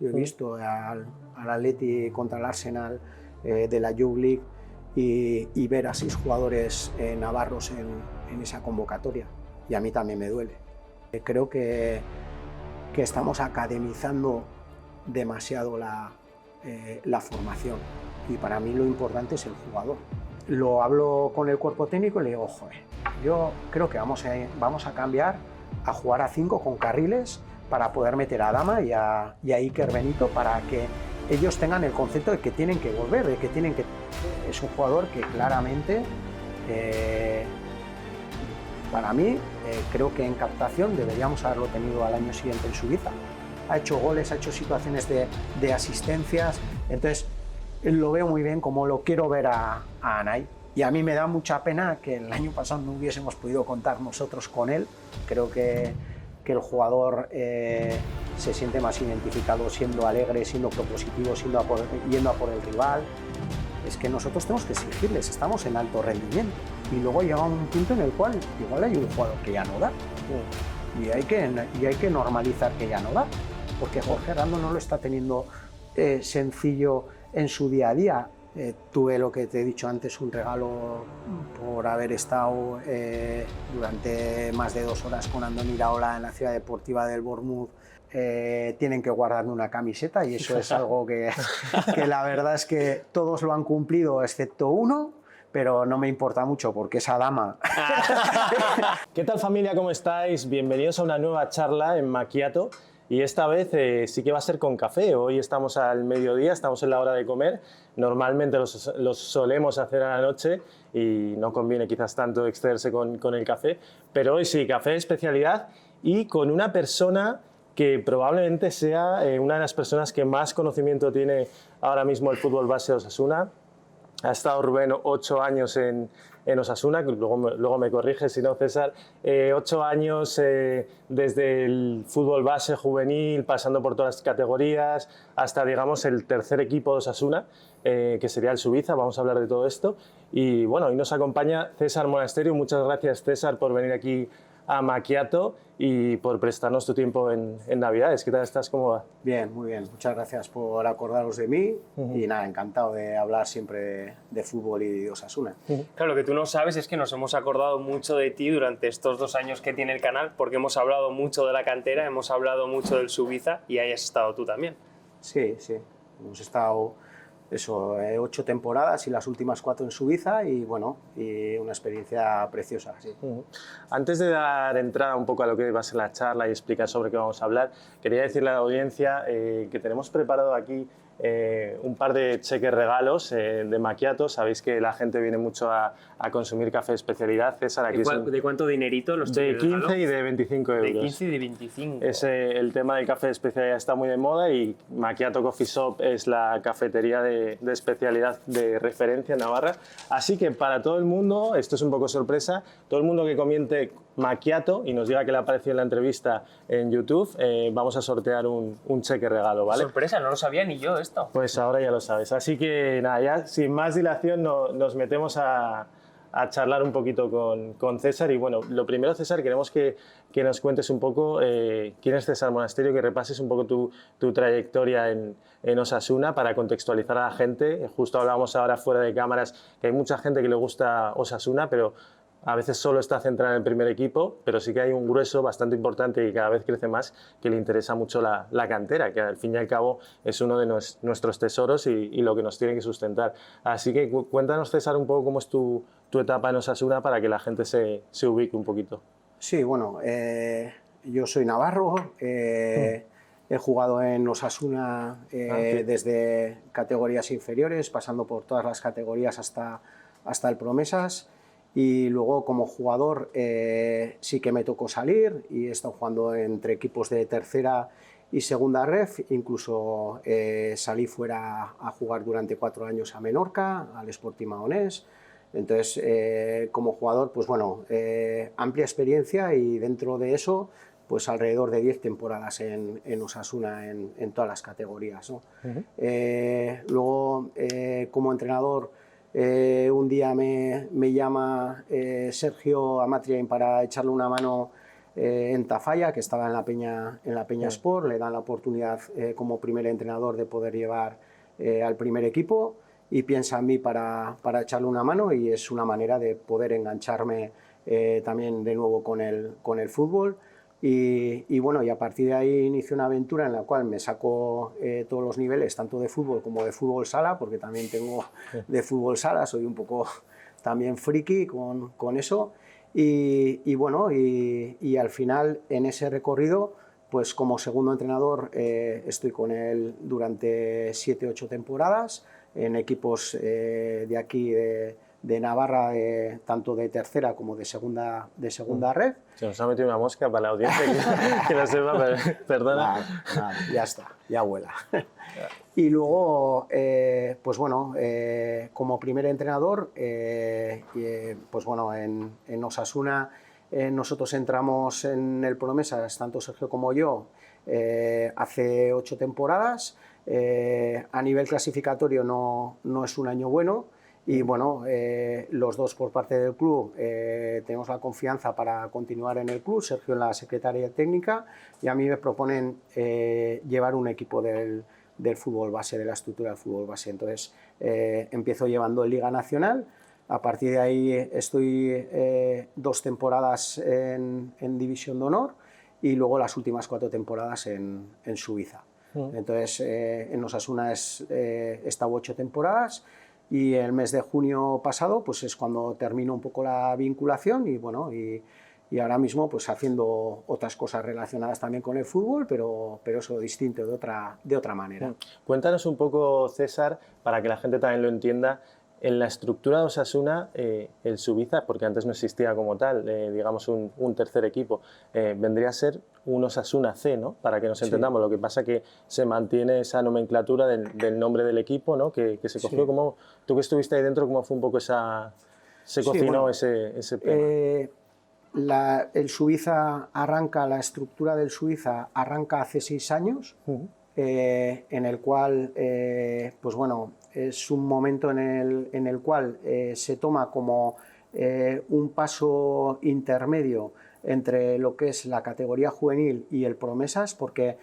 Yo he visto al Atleti contra el Arsenal de la Youth League y ver a 6 jugadores navarros en esa convocatoria. Y a mí también me duele. Creo que estamos academizando demasiado la formación y para mí lo importante es el jugador. Lo hablo con el cuerpo técnico y le digo, joder, yo creo que vamos a cambiar a jugar a 5 con carriles para poder meter a Adama y a Iker Benito para que ellos tengan el concepto de que tienen que volver, de que tienen que... Es un jugador que claramente, para mí, creo que en captación deberíamos haberlo tenido al año siguiente en Suiza. Ha hecho goles, ha hecho situaciones de asistencias, entonces lo veo muy bien como lo quiero ver a Anay. Y a mí me da mucha pena que el año pasado no hubiésemos podido contar nosotros con él. Creo que el jugador se siente más identificado siendo alegre, siendo propositivo, yendo a por el rival. Es que nosotros tenemos que exigirles, estamos en alto rendimiento. Y luego llega un punto en el cual igual hay un jugador que ya no da. Y hay que normalizar que ya no da. Porque Jorge Rando no lo está teniendo sencillo en su día a día. Tuve lo que te he dicho antes, un regalo por haber estado durante más de 2 horas con Andoni Iraola en la ciudad deportiva del Bournemouth. Tienen que guardarme una camiseta y eso es algo que la verdad es que todos lo han cumplido excepto uno, pero no me importa mucho porque esa dama. ¿Qué tal, familia? ¿Cómo estáis? Bienvenidos a una nueva charla en Macchiato. Y esta vez sí que va a ser con café. Hoy estamos al mediodía, estamos en la hora de comer. Normalmente los solemos hacer a la noche y no conviene quizás tanto excederse con el café. Pero hoy sí, café de especialidad y con una persona que probablemente sea una de las personas que más conocimiento tiene ahora mismo el fútbol base de Osasuna. Ha estado Rubén 8 años en Osasuna, luego me corrige si no, César. 8 años desde el fútbol base juvenil, pasando por todas las categorías, hasta, digamos, el tercer equipo de Osasuna, que sería el Suiza. Vamos a hablar de todo esto. Y bueno, hoy nos acompaña César Monasterio. Muchas gracias, César, por venir aquí a Macchiato y por prestarnos tu tiempo en Navidades. ¿Qué tal estás? ¿Cómo va? Bien, muy bien. Muchas gracias por acordaros de mí y nada, encantado de hablar siempre de fútbol y de Osasuna. Claro, lo que tú no sabes es que nos hemos acordado mucho de ti durante estos 2 años que tiene el canal, porque hemos hablado mucho de la cantera, hemos hablado mucho del Suiza y ahí has estado tú también. Sí, sí. Hemos estado 8 temporadas y las últimas 4 en Suiza y bueno, y una experiencia preciosa. Sí. Antes de dar entrada un poco a lo que va a ser la charla y explicar sobre qué vamos a hablar, quería decirle a la audiencia que tenemos preparado aquí un par de cheques regalos de Macchiato. Sabéis que la gente viene mucho a consumir café de especialidad. César, aquí ¿De cuánto dinerito los cheques de 15 regalo? y de 25 euros. De 15 y de 25. El tema del café de especialidad está muy de moda y Macchiato Coffee Shop es la cafetería de especialidad de referencia en Navarra. Así que para todo el mundo, esto es un poco sorpresa, todo el mundo que comente Macchiato y nos diga que le ha parecido en la entrevista en YouTube, vamos a sortear un cheque regalo, ¿vale? Sorpresa, no lo sabía ni yo esto. Pues ahora ya lo sabes. Así que nada, ya sin más dilación nos metemos a charlar un poquito con César. Y bueno, lo primero, César, queremos que nos cuentes un poco quién es César Monasterio, que repases un poco tu trayectoria en Osasuna para contextualizar a la gente. Justo hablábamos ahora fuera de cámaras que hay mucha gente que le gusta Osasuna, pero a veces solo está centrada en el primer equipo, pero sí que hay un grueso bastante importante y cada vez crece más que le interesa mucho la cantera, que al fin y al cabo es uno de nuestros tesoros y lo que nos tiene que sustentar. Así que cuéntanos, César, un poco cómo es tu etapa en Osasuna para que la gente se ubique un poquito. Sí, bueno, yo soy navarro, he jugado en Osasuna desde categorías inferiores, pasando por todas las categorías hasta el Promesas. Y luego como jugador sí que me tocó salir y he estado jugando entre equipos de tercera y segunda ref, incluso salí fuera a jugar durante 4 años a Menorca, al Sporting Maonés. Entonces como jugador, pues bueno, amplia experiencia y dentro de eso pues alrededor de 10 temporadas en Osasuna en todas las categorías, ¿no? Luego como entrenador un día me llama Sergio Amatriain para echarle una mano en Tafalla, que estaba en la Peña Sport, le dan la oportunidad como primer entrenador de poder llevar al primer equipo y piensa en mí para echarle una mano, y es una manera de poder engancharme también de nuevo con el fútbol. Y bueno, y a partir de ahí inicio una aventura en la cual me saco todos los niveles, tanto de fútbol como de fútbol sala, porque también tengo de fútbol sala, soy un poco también friki con eso. Y bueno, y al final en ese recorrido, pues como segundo entrenador estoy con él durante 7-8 temporadas en equipos de aquí de Navarra, tanto de tercera como de segunda red. Se nos ha metido una mosca para la audiencia que no sepa, perdona. Nada, ya está, ya vuela. Y luego, pues bueno, como primer entrenador, pues bueno, en Osasuna nosotros entramos en el Promesas, tanto Sergio como yo, hace 8 temporadas. A nivel clasificatorio no es un año bueno. Y bueno, los dos por parte del club tenemos la confianza para continuar en el club, Sergio en la secretaría técnica, y a mí me proponen llevar un equipo del fútbol base, de la estructura del fútbol base. Entonces empiezo llevando en Liga Nacional, a partir de ahí estoy 2 temporadas en División de Honor y luego las últimas 4 temporadas en Suiza. Entonces en Osasuna he estado 8 temporadas. Y el mes de junio pasado pues es cuando termino un poco la vinculación y bueno, y ahora mismo pues haciendo otras cosas relacionadas también con el fútbol, pero eso distinto, de otra manera. Cuéntanos un poco, César, para que la gente también lo entienda, en la estructura de Osasuna, el Subiza, porque antes no existía como tal, digamos un tercer equipo, vendría a ser un Osasuna C, ¿no? Para que nos entendamos. Sí. Lo que pasa que se mantiene esa nomenclatura del nombre del equipo, ¿no? Que se cogió. Sí. Como, tú que estuviste ahí dentro, ¿cómo fue un poco se cocinó ese tema? El Subiza arranca, la estructura del Subiza arranca hace 6 años, en el cual, pues bueno, es un momento en el cual se toma como un paso intermedio entre lo que es la categoría juvenil y el Promesas, porque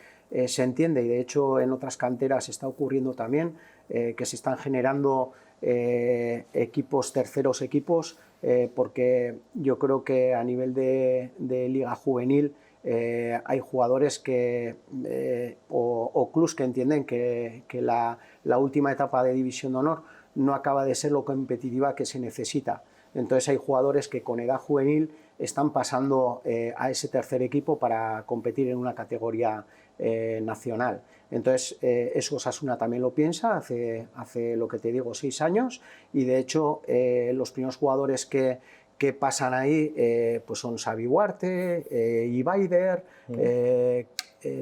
se entiende, y de hecho en otras canteras está ocurriendo también, que se están generando terceros equipos, porque yo creo que a nivel de liga juvenil hay jugadores o clubs que entienden que la última etapa de División de Honor no acaba de ser lo competitiva que se necesita. Entonces hay jugadores que con edad juvenil están pasando a ese tercer equipo para competir en una categoría nacional. Entonces eso Osasuna también lo piensa, hace lo que te digo 6 años, y de hecho los primeros jugadores que pasan ahí pues son Xavi Huarte, Ibaider,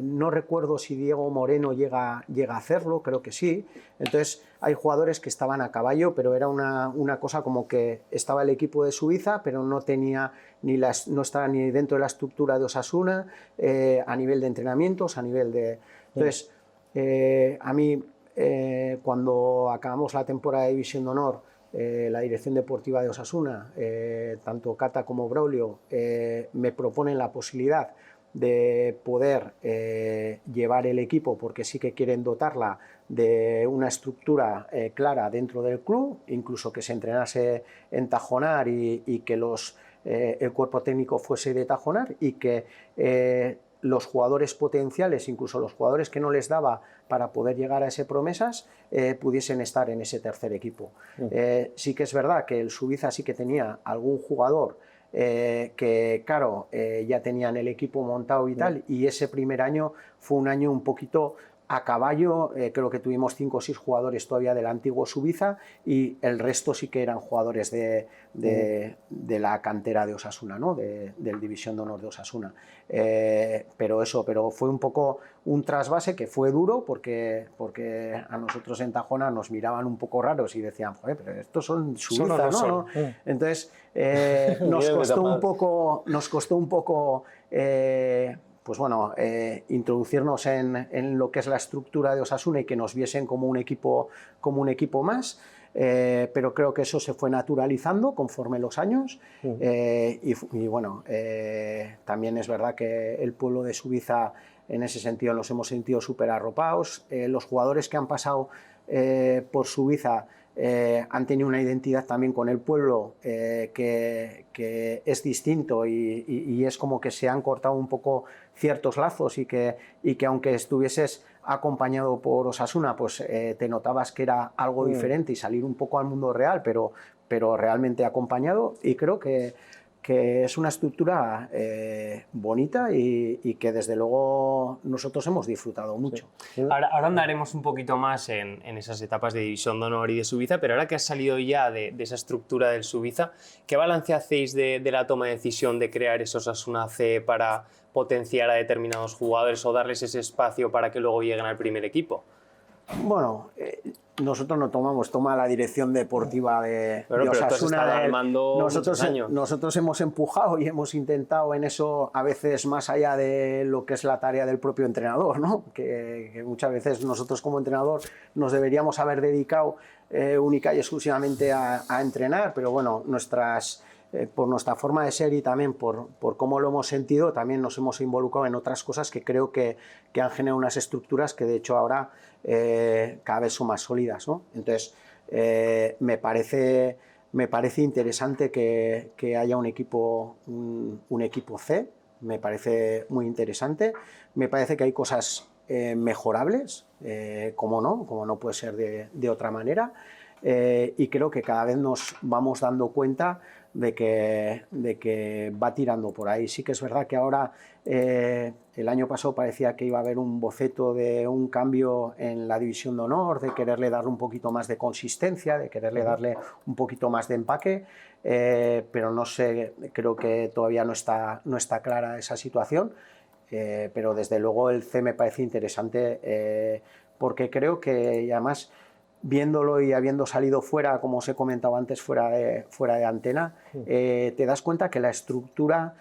no recuerdo si Diego Moreno llega a hacerlo, creo que sí. Entonces hay jugadores que estaban a caballo, pero era una cosa como que estaba el equipo de Suiza, pero no estaba ni dentro de la estructura de Osasuna, a nivel de entrenamientos, a nivel de... Entonces, a mí, cuando acabamos la temporada de División de Honor, la dirección deportiva de Osasuna, tanto Cata como Braulio, me proponen la posibilidad de poder llevar el equipo, porque sí que quieren dotarla de una estructura clara dentro del club, incluso que se entrenase en Tajonar y que el cuerpo técnico fuese de Tajonar, y que los jugadores potenciales, incluso los jugadores que no les daba para poder llegar a ese Promesas, pudiesen estar en ese tercer equipo. Sí que es verdad que el Subiza sí que tenía algún jugador que, claro, ya tenían el equipo montado y tal, y ese primer año fue un año un poquito a caballo. Creo que tuvimos 5 o 6 jugadores todavía del antiguo Subiza, y el resto sí que eran jugadores de la cantera de Osasuna, ¿no? Del División de Honor de Osasuna. Pero fue un poco un trasvase que fue duro, porque a nosotros en Tajona nos miraban un poco raros y decían, joder, pero estos son Suiza, ¿no? Entonces nos costó un poco pues bueno, introducirnos en lo que es la estructura de Osasuna y que nos viesen como un equipo más. pero creo que eso se fue naturalizando conforme los años y bueno, también es verdad que el pueblo de Suiza en ese sentido nos hemos sentido súper arropados. Los jugadores que han pasado por Suiza han tenido una identidad también con el pueblo que es distinto y es como que se han cortado un poco ciertos lazos y que aunque estuvieses acompañado por Osasuna, pues te notabas que era algo diferente y salir un poco al mundo real, pero realmente acompañado, y creo que es una estructura bonita y que desde luego nosotros hemos disfrutado mucho. Sí. Ahora andaremos un poquito más en esas etapas de División de Honor y de Suiza, pero ahora que has salido ya de esa estructura del Suiza, ¿qué balance hacéis de la toma de decisión de crear esos Osasuna C para potenciar a determinados jugadores o darles ese espacio para que luego lleguen al primer equipo? Bueno, nosotros no toma la dirección deportiva de Osasuna. Nosotros hemos empujado y hemos intentado en eso, a veces más allá de lo que es la tarea del propio entrenador, ¿no? Que muchas veces nosotros como entrenador nos deberíamos haber dedicado única y exclusivamente a entrenar, pero bueno, por nuestra forma de ser y también por cómo lo hemos sentido, también nos hemos involucrado en otras cosas que creo que han generado unas estructuras que de hecho ahora cada vez son más sólidas, ¿no? Entonces me parece interesante que haya un equipo C, me parece muy interesante, me parece que hay cosas mejorables, como no puede ser de otra manera, y creo que cada vez nos vamos dando cuenta de que va tirando por ahí. Sí que es verdad que ahora, el año pasado parecía que iba a haber un boceto de un cambio en la División de Honor, de quererle darle un poquito más de consistencia, de quererle darle un poquito más de empaque, pero no sé, creo que todavía no está clara esa situación, pero desde luego el C me parece interesante, porque creo que, y además, viéndolo y habiendo salido fuera, como os he comentado antes, fuera de antena, te das cuenta que la estructura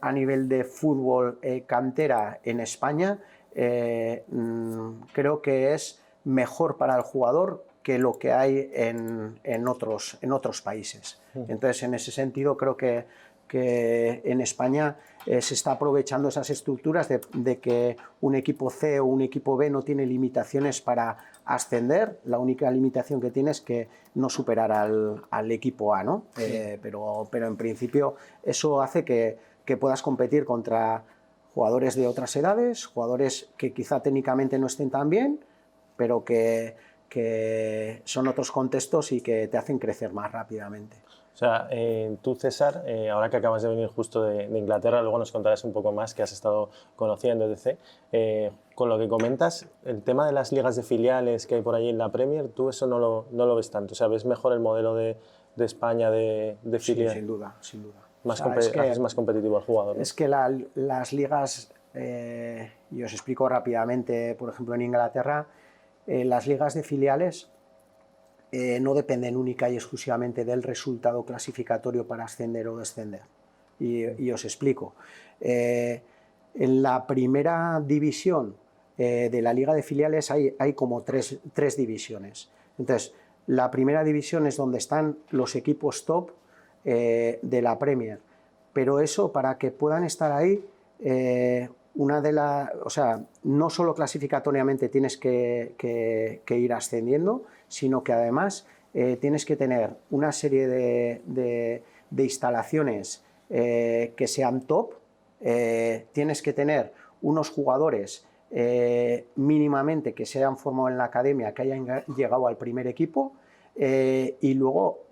a nivel de fútbol cantera en España creo que es mejor para el jugador que lo que hay en otros países. Entonces, en ese sentido, creo que en España se está aprovechando esas estructuras de que un equipo C o un equipo B no tiene limitaciones para ascender, la única limitación que tiene es que no superar al equipo A, ¿no? Pero en principio eso hace que puedas competir contra jugadores de otras edades, jugadores que quizá técnicamente no estén tan bien, pero que son otros contextos y que te hacen crecer más rápidamente. O sea, tú, César, ahora que acabas de venir justo de Inglaterra, luego nos contarás un poco más que has estado conociendo, etc. Con lo que comentas, el tema de las ligas de filiales que hay por ahí en la Premier, tú eso no lo ves tanto. O sea, ¿ves mejor el modelo de España de filial? Sí, sin duda, sin duda. Haces más competitivo al jugador, ¿no? Es que las ligas, y os explico rápidamente, por ejemplo, en Inglaterra, las ligas de filiales no dependen única y exclusivamente del resultado clasificatorio para ascender o descender. Y os explico. En la primera división de la liga de filiales hay como tres divisiones. Entonces, la primera división es donde están los equipos top de la Premier. Pero eso, para que puedan estar ahí, o sea, no solo clasificatoriamente tienes que ir ascendiendo, sino que además tienes que tener una serie de instalaciones que sean top, tienes que tener unos jugadores mínimamente que se hayan formado en la academia, que hayan llegado al primer equipo, y luego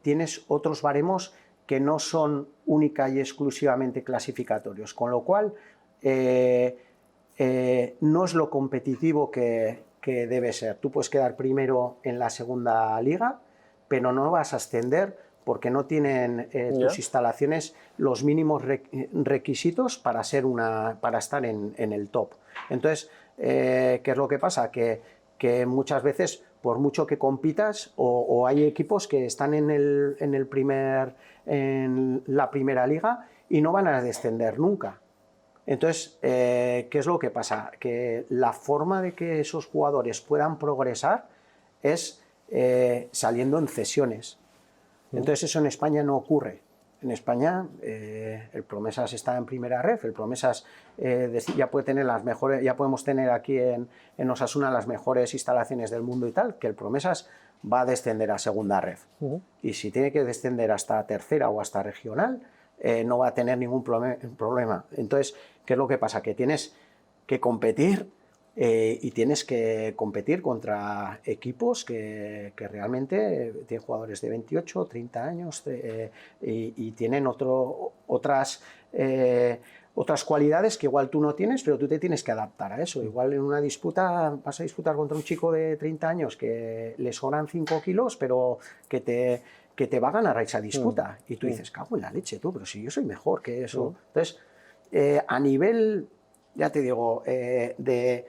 tienes otros baremos que no son única y exclusivamente clasificatorios, con lo cual no es lo competitivo que debe ser. Tú puedes quedar primero en la segunda liga, pero no vas a ascender porque no tienen tus instalaciones los mínimos requisitos para estar en el top. Entonces, ¿qué es lo que pasa? Que muchas veces, por mucho que compitas, o hay equipos que están en la primera liga y no van a descender nunca. Entonces, ¿qué es lo que pasa? Que la forma de que esos jugadores puedan progresar es saliendo en cesiones. Entonces eso en España no ocurre. En España el Promesas está en primera ref, el Promesas ya puede tener las mejores, ya podemos tener aquí en Osasuna las mejores instalaciones del mundo y tal, que el Promesas va a descender a segunda ref. Y si tiene que descender hasta tercera o hasta regional, no va a tener ningún problema. Entonces, ¿qué es lo que pasa? Que tienes que competir y tienes que competir contra equipos que realmente tienen jugadores de 28, 30 años y tienen otras cualidades que igual tú no tienes, pero tú te tienes que adaptar a eso. Igual en una disputa vas a disputar contra un chico de 30 años que le sobran 5 kilos, pero que te va a ganar esa disputa. Y tú dices, cago en la leche, tú, pero si yo soy mejor que eso. Entonces, a nivel, ya te digo, de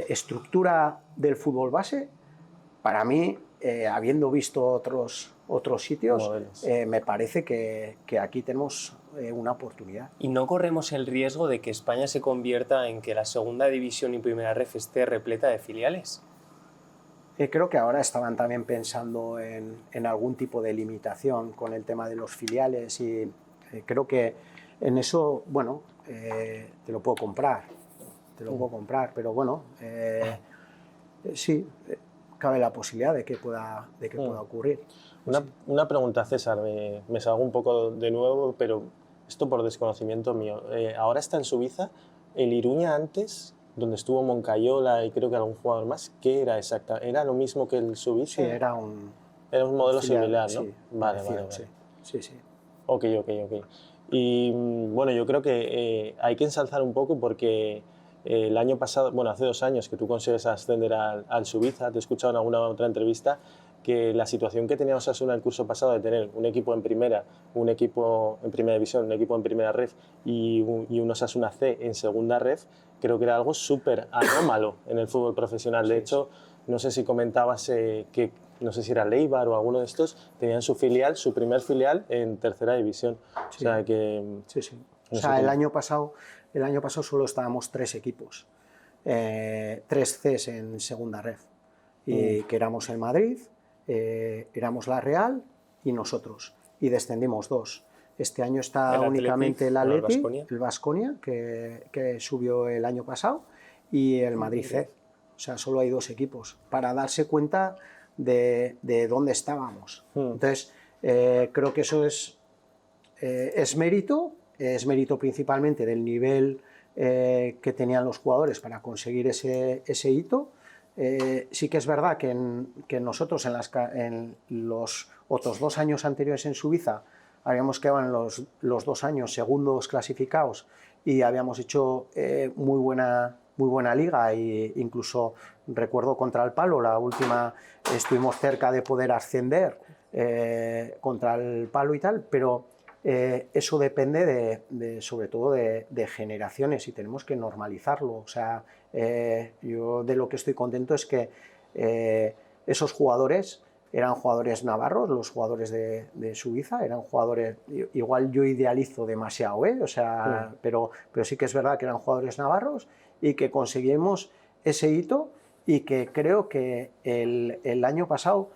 estructura del fútbol base, para mí, habiendo visto otros sitios, me parece que aquí tenemos una oportunidad. ¿Y no corremos el riesgo de que España se convierta en que la segunda división y primera ref esté repleta de filiales? Creo que ahora estaban también pensando en algún tipo de limitación con el tema de los filiales y creo que en eso, bueno, te lo puedo comprar, pero bueno, sí, cabe la posibilidad de que pueda ocurrir. Una pregunta, César, me salgo un poco de nuevo, pero esto por desconocimiento mío. Ahora está en Suiza, el Iruña antes, donde estuvo Moncayola y creo que algún jugador más, ¿qué era exactamente? ¿Era lo mismo que el Suiza? Sí, era un modelo filial, similar, ¿no? Sí, vale. Sí. Ok. Y bueno, yo creo que hay que ensalzar un poco porque el año pasado, bueno, hace 2 años que tú consigues ascender al Suiza, te he escuchado en alguna otra entrevista que la situación que tenía Osasuna el curso pasado de tener un equipo en primera, un equipo en primera división, un equipo en primera ref y un Osasuna C en segunda ref, creo que era algo súper anómalo en el fútbol profesional. De hecho, no sé si comentabas que, no sé si era Leibar o alguno de estos, tenían su primer filial en tercera división. Sí. O sea que... Sí. O sea, el año pasado solo estábamos 3 equipos, 3 Cs en segunda ref, y que éramos el Madrid, éramos la Real y nosotros, y descendimos 2. Este año está únicamente el Athletic, el Baskonia, que subió el año pasado, y el Madrid C. O sea, solo hay 2 equipos, para darse cuenta de dónde estábamos. Entonces, creo que eso es mérito principalmente del nivel que tenían los jugadores para conseguir ese hito. Sí que es verdad que nosotros en los otros 2 años anteriores en Suiza habíamos quedado en los 2 años segundos clasificados y habíamos hecho muy buena liga, e incluso recuerdo contra el Palo, la última estuvimos cerca de poder ascender contra el Palo y tal, pero eso depende sobre todo de generaciones y tenemos que normalizarlo. O sea, yo de lo que estoy contento es que esos jugadores eran jugadores navarros, los jugadores de Suiza, eran jugadores, igual yo idealizo demasiado, o sea, pero sí que es verdad que eran jugadores navarros y que conseguimos ese hito y que creo que el año pasado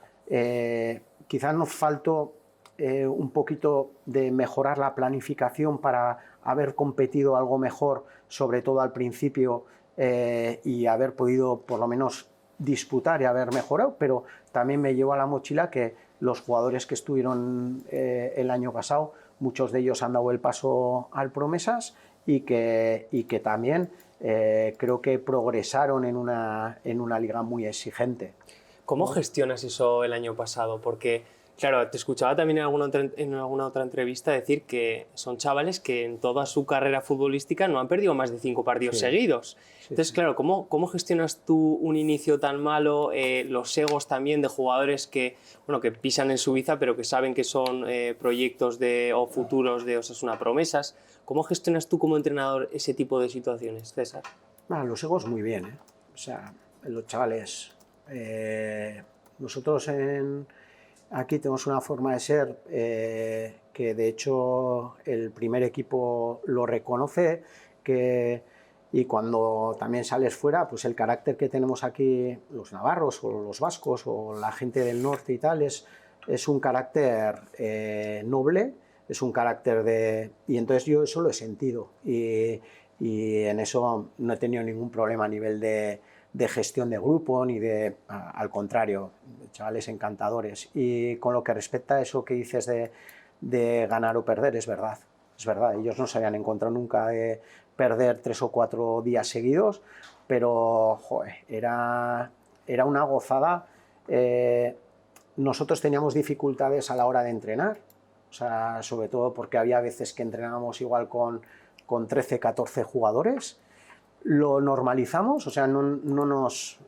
quizás nos faltó un poquito de mejorar la planificación para haber competido algo mejor, sobre todo al principio, y haber podido por lo menos disputar y haber mejorado, pero también me llevo a la mochila que los jugadores que estuvieron el año pasado, muchos de ellos han dado el paso al Promesas y que también creo que progresaron en una liga muy exigente. ¿Cómo gestionas eso el año pasado? Porque, claro, te escuchaba también en alguna otra entrevista decir que son chavales que en toda su carrera futbolística no han perdido más de 5 partidos seguidos. Entonces, claro, ¿cómo gestionas tú un inicio tan malo, los egos también de jugadores que pisan en Suiza pero que saben que son proyectos o futuros de Osasuna Promesas? ¿Cómo gestionas tú como entrenador ese tipo de situaciones, César? Los egos muy bien, O sea, los chavales... nosotros aquí tenemos una forma de ser que de hecho el primer equipo lo reconoce, que Y cuando también sales fuera, pues el carácter que tenemos aquí los navarros o los vascos o la gente del norte y tal es un carácter noble, es un carácter de... Y entonces yo eso lo he sentido y en eso no he tenido ningún problema a nivel de gestión de grupo ni de... Al contrario, chavales encantadores. Y con lo que respecta a eso que dices de ganar o perder, es verdad. Es verdad, ellos no se habían encontrado nunca de perder 3 o 4 días seguidos, pero joder, era una gozada. Nosotros teníamos dificultades a la hora de entrenar, o sea, sobre todo porque había veces que entrenábamos igual con 13, 14 jugadores. Lo normalizamos, o sea, no nos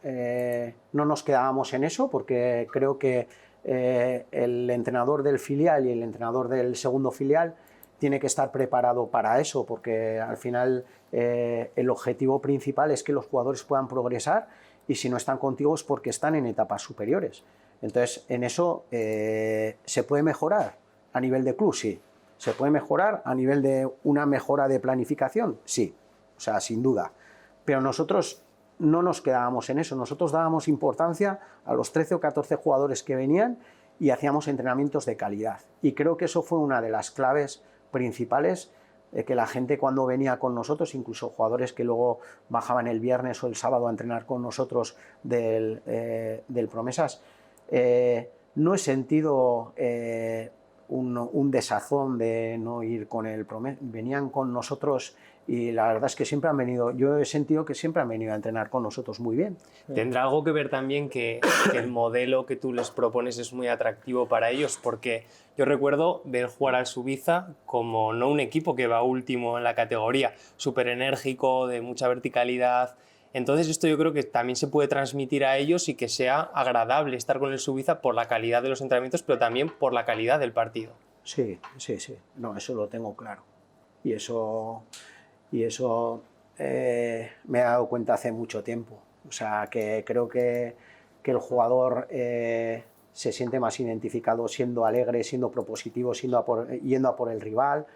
quedábamos en eso, porque creo que el entrenador del filial y el entrenador del segundo filial tiene que estar preparado para eso, porque al final el objetivo principal es que los jugadores puedan progresar, y si no están contigo es porque están en etapas superiores. Entonces, en eso se puede mejorar a nivel de club, sí. ¿Se puede mejorar a nivel de una mejora de planificación? Sí, o sea, sin duda. Pero nosotros no nos quedábamos en eso, nosotros dábamos importancia a los 13 o 14 jugadores que venían y hacíamos entrenamientos de calidad. Y creo que eso fue una de las claves principales, que la gente cuando venía con nosotros, incluso jugadores que luego bajaban el viernes o el sábado a entrenar con nosotros del Promesas, no he sentido un desazón de no ir con el Promesas. Venían con nosotros y la verdad es que siempre han venido, yo he sentido que siempre han venido a entrenar con nosotros muy bien. ¿Tendrá algo que ver también que el modelo que tú les propones es muy atractivo para ellos? Porque yo recuerdo ver jugar al Subiza como no un equipo que va último en la categoría, súper enérgico, de mucha verticalidad. Entonces esto yo creo que también se puede transmitir a ellos y que sea agradable estar con el Subiza por la calidad de los entrenamientos, pero también por la calidad del partido. Sí, sí, sí. No, eso lo tengo claro. Y eso me he dado cuenta hace mucho tiempo. O sea, que creo que el jugador se siente más identificado siendo alegre, siendo propositivo, yendo a por el rival.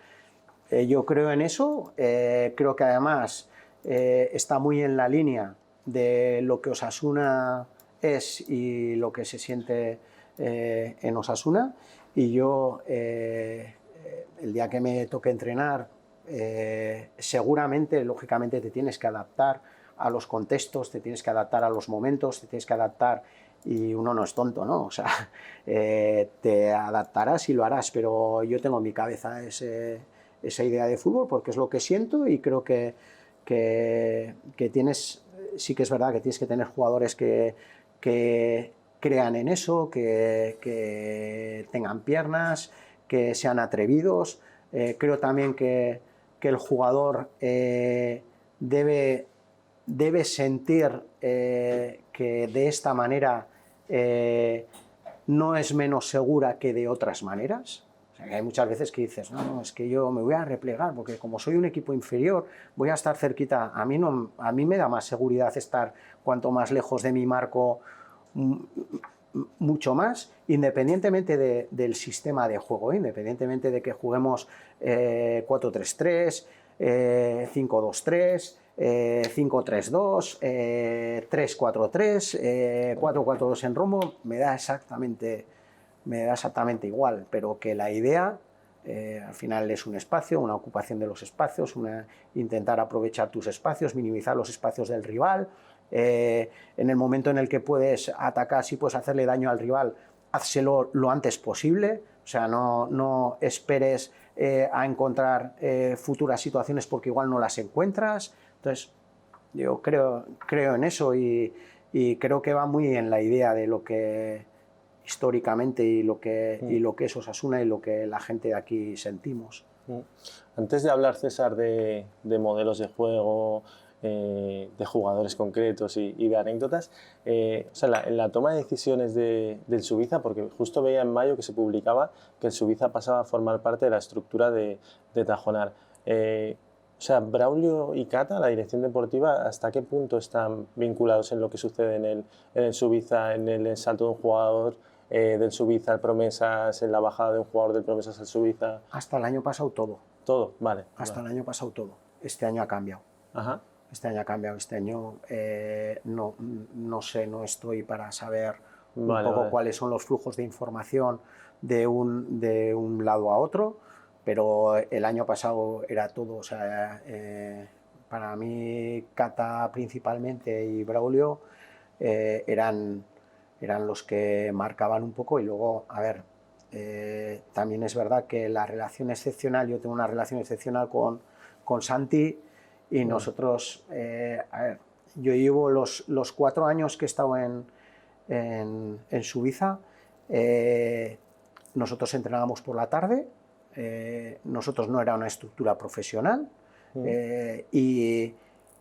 Yo creo en eso. Creo que además está muy en la línea de lo que Osasuna es y lo que se siente en Osasuna. Y yo, el día que me toque entrenar, seguramente, lógicamente, te tienes que adaptar a los contextos, te tienes que adaptar a los momentos, te tienes que adaptar, y uno no es tonto, ¿no? O sea, te adaptarás y lo harás, pero yo tengo en mi cabeza esa idea de fútbol porque es lo que siento, y creo que tienes, sí que es verdad que tienes que tener jugadores que crean en eso, que tengan piernas, que sean atrevidos. Creo también que el jugador debe sentir que de esta manera no es menos segura que de otras maneras. O sea, que hay muchas veces que dices, no, es que yo me voy a replegar porque como soy un equipo inferior voy a estar cerquita. A mí me da más seguridad estar cuanto más lejos de mi marco, mucho más, independientemente del sistema de juego, independientemente de que juguemos 4-3-3, 5-2-3, 5-3-2, 3-4-3, 4-4-2 en rombo, me da exactamente igual, pero que la idea al final es un espacio, una ocupación de los espacios, intentar aprovechar tus espacios, minimizar los espacios del rival. En el momento en el que puedes atacar, si puedes hacerle daño al rival, házselo lo antes posible. O sea, no esperes a encontrar futuras situaciones porque igual no las encuentras. Entonces, yo creo en eso y creo que va muy en la idea de lo que históricamente y lo que es Osasuna y lo que la gente de aquí sentimos. Antes de hablar, César, de modelos de juego, de jugadores concretos y de anécdotas, o sea, en la toma de decisiones del Subiza, porque justo veía en mayo que se publicaba que el Subiza pasaba a formar parte de la estructura de Tajonar. O sea, Braulio y Cata, la dirección deportiva, ¿hasta qué punto están vinculados en lo que sucede en el Subiza, en el salto de un jugador del Subiza al Promesas, en la bajada de un jugador del Promesas al Subiza? Hasta el año pasado todo. Todo, vale. Hasta el año pasado todo. Este año ha cambiado. Ajá. Este año ha cambiado, este año no sé, no estoy para saber un poco cuáles son los flujos de información de un lado a otro, pero el año pasado era todo, o sea, para mí Cata principalmente y Braulio eran los que marcaban un poco, y luego, a ver, también es verdad que la relación excepcional, yo tengo una relación excepcional con Santi, y nosotros, a ver, yo llevo los 4 años que he estado en Suiza, nosotros entrenábamos por la tarde, nosotros no era una estructura profesional, y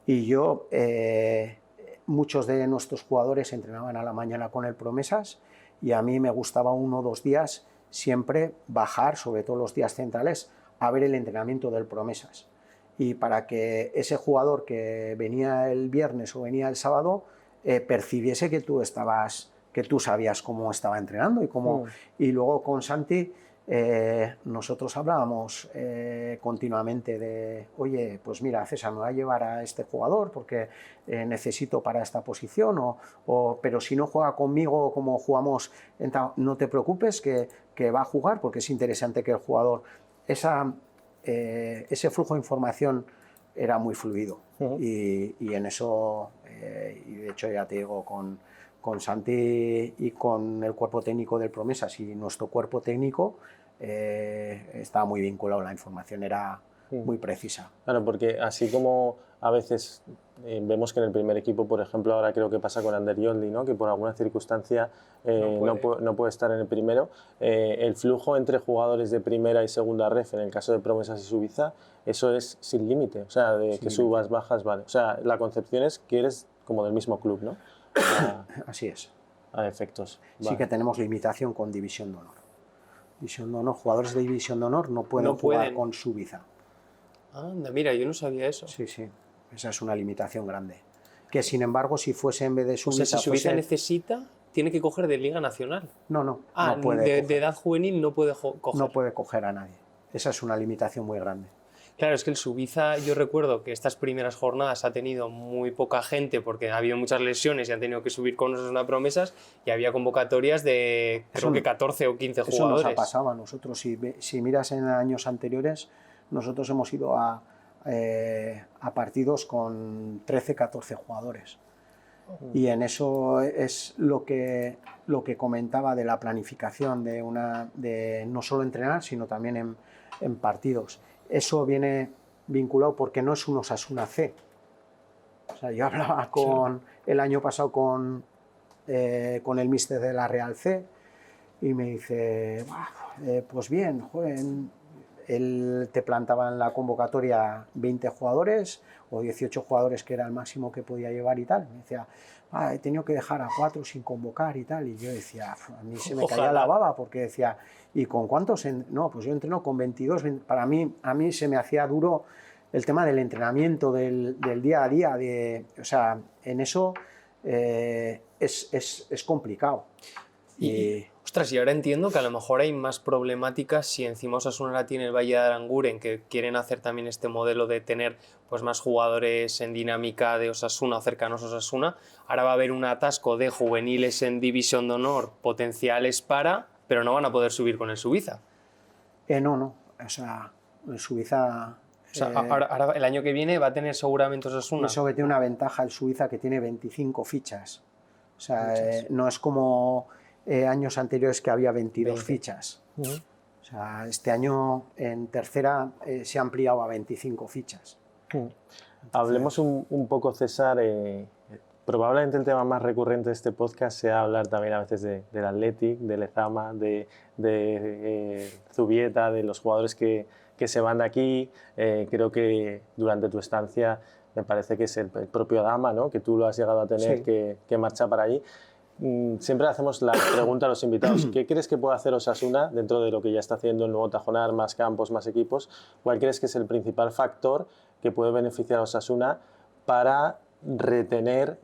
yo, muchos de nuestros jugadores entrenaban a la mañana con el Promesas, y a mí me gustaba 1 o 2 días siempre bajar, sobre todo los días centrales, a ver el entrenamiento del Promesas. Y para que ese jugador que venía el viernes o venía el sábado percibiese que tú sabías cómo estaba entrenando y luego con Santi nosotros hablábamos continuamente de, oye, pues mira, César, me va a llevar a este jugador porque necesito para esta posición, pero si no juega conmigo como jugamos, no te preocupes que va a jugar, porque es interesante que el jugador... ese flujo de información era muy fluido, y en eso, y de hecho ya te digo, con Santi y con el cuerpo técnico del Promesas y nuestro cuerpo técnico estaba muy vinculado, la información era muy precisa. Claro, porque así como a veces vemos que en el primer equipo, por ejemplo, ahora creo que pasa con Ander Yoldi, ¿no? Que por alguna circunstancia no puede estar en el primero, el flujo entre jugadores de primera y segunda ref, en el caso de Promesas y Suiza, eso es sin límite, o sea, que subas, bajas, vale. O sea, la concepción es que eres como del mismo club, ¿no? Así es. A efectos. Vale. Sí que tenemos limitación con División de Honor. División de Honor, jugadores de División de Honor no pueden jugar con Suiza. Anda, mira, yo no sabía eso. Sí, esa es una limitación grande. Que sin embargo, si fuese en vez de Suiza... O sea, si Suiza necesita, tiene que coger de Liga Nacional. No puede de edad juvenil no puede coger. No puede coger a nadie. Esa es una limitación muy grande. Claro, es que el Suiza, yo recuerdo que estas primeras jornadas ha tenido muy poca gente porque ha habido muchas lesiones y han tenido que subir con nosotros una Promesas, y había convocatorias de creo que 14 o 15 jugadores. Eso nos ha pasado a nosotros. Si miras en años anteriores, nosotros hemos ido a partidos con 13, 14 jugadores. Y en eso es lo que comentaba de la planificación, de no solo entrenar, sino también en partidos. Eso viene vinculado porque no es un Osasuna C. O sea, yo hablaba el año pasado con el míster de la Real C, y me dice, pues bien, joven, él te plantaba en la convocatoria 20 jugadores o 18 jugadores, que era el máximo que podía llevar y tal. Me decía, he tenido que dejar a 4 sin convocar y tal. Y yo decía, a mí se me caía la baba, porque decía, ¿y con cuántos? No, pues yo entreno con 22. A mí se me hacía duro el tema del entrenamiento, del día a día. O sea, en eso es complicado. Ostras, y ahora entiendo que a lo mejor hay más problemáticas si encima Osasuna la tiene el Valle de Aranguren, que quieren hacer también este modelo de tener pues más jugadores en dinámica de Osasuna o cercanos a Osasuna. Ahora va a haber un atasco de juveniles en División de Honor potenciales pero no van a poder subir con el Suiza. No. O sea, el Suiza... O sea, ahora el año que viene va a tener seguramente Osasuna. Eso que tiene una ventaja el Suiza, que tiene 25 fichas. O sea, no es como años anteriores que había 22 fichas. O sea, este año en tercera se ha ampliado a 25 fichas. Entonces, hablemos un poco, César. Probablemente el tema más recurrente de este podcast sea hablar también a veces del Athletic, de Lezama, de Zubieta, de los jugadores que se van de aquí. Creo que durante tu estancia me parece que es el propio Adama, ¿no? Que tú lo has llegado a tener, que marcha para allí. Siempre hacemos la pregunta a los invitados: ¿qué crees que puede hacer Osasuna dentro de lo que ya está haciendo el nuevo Tajonar, más campos, más equipos? ¿Cuál crees que es el principal factor que puede beneficiar a Osasuna para retener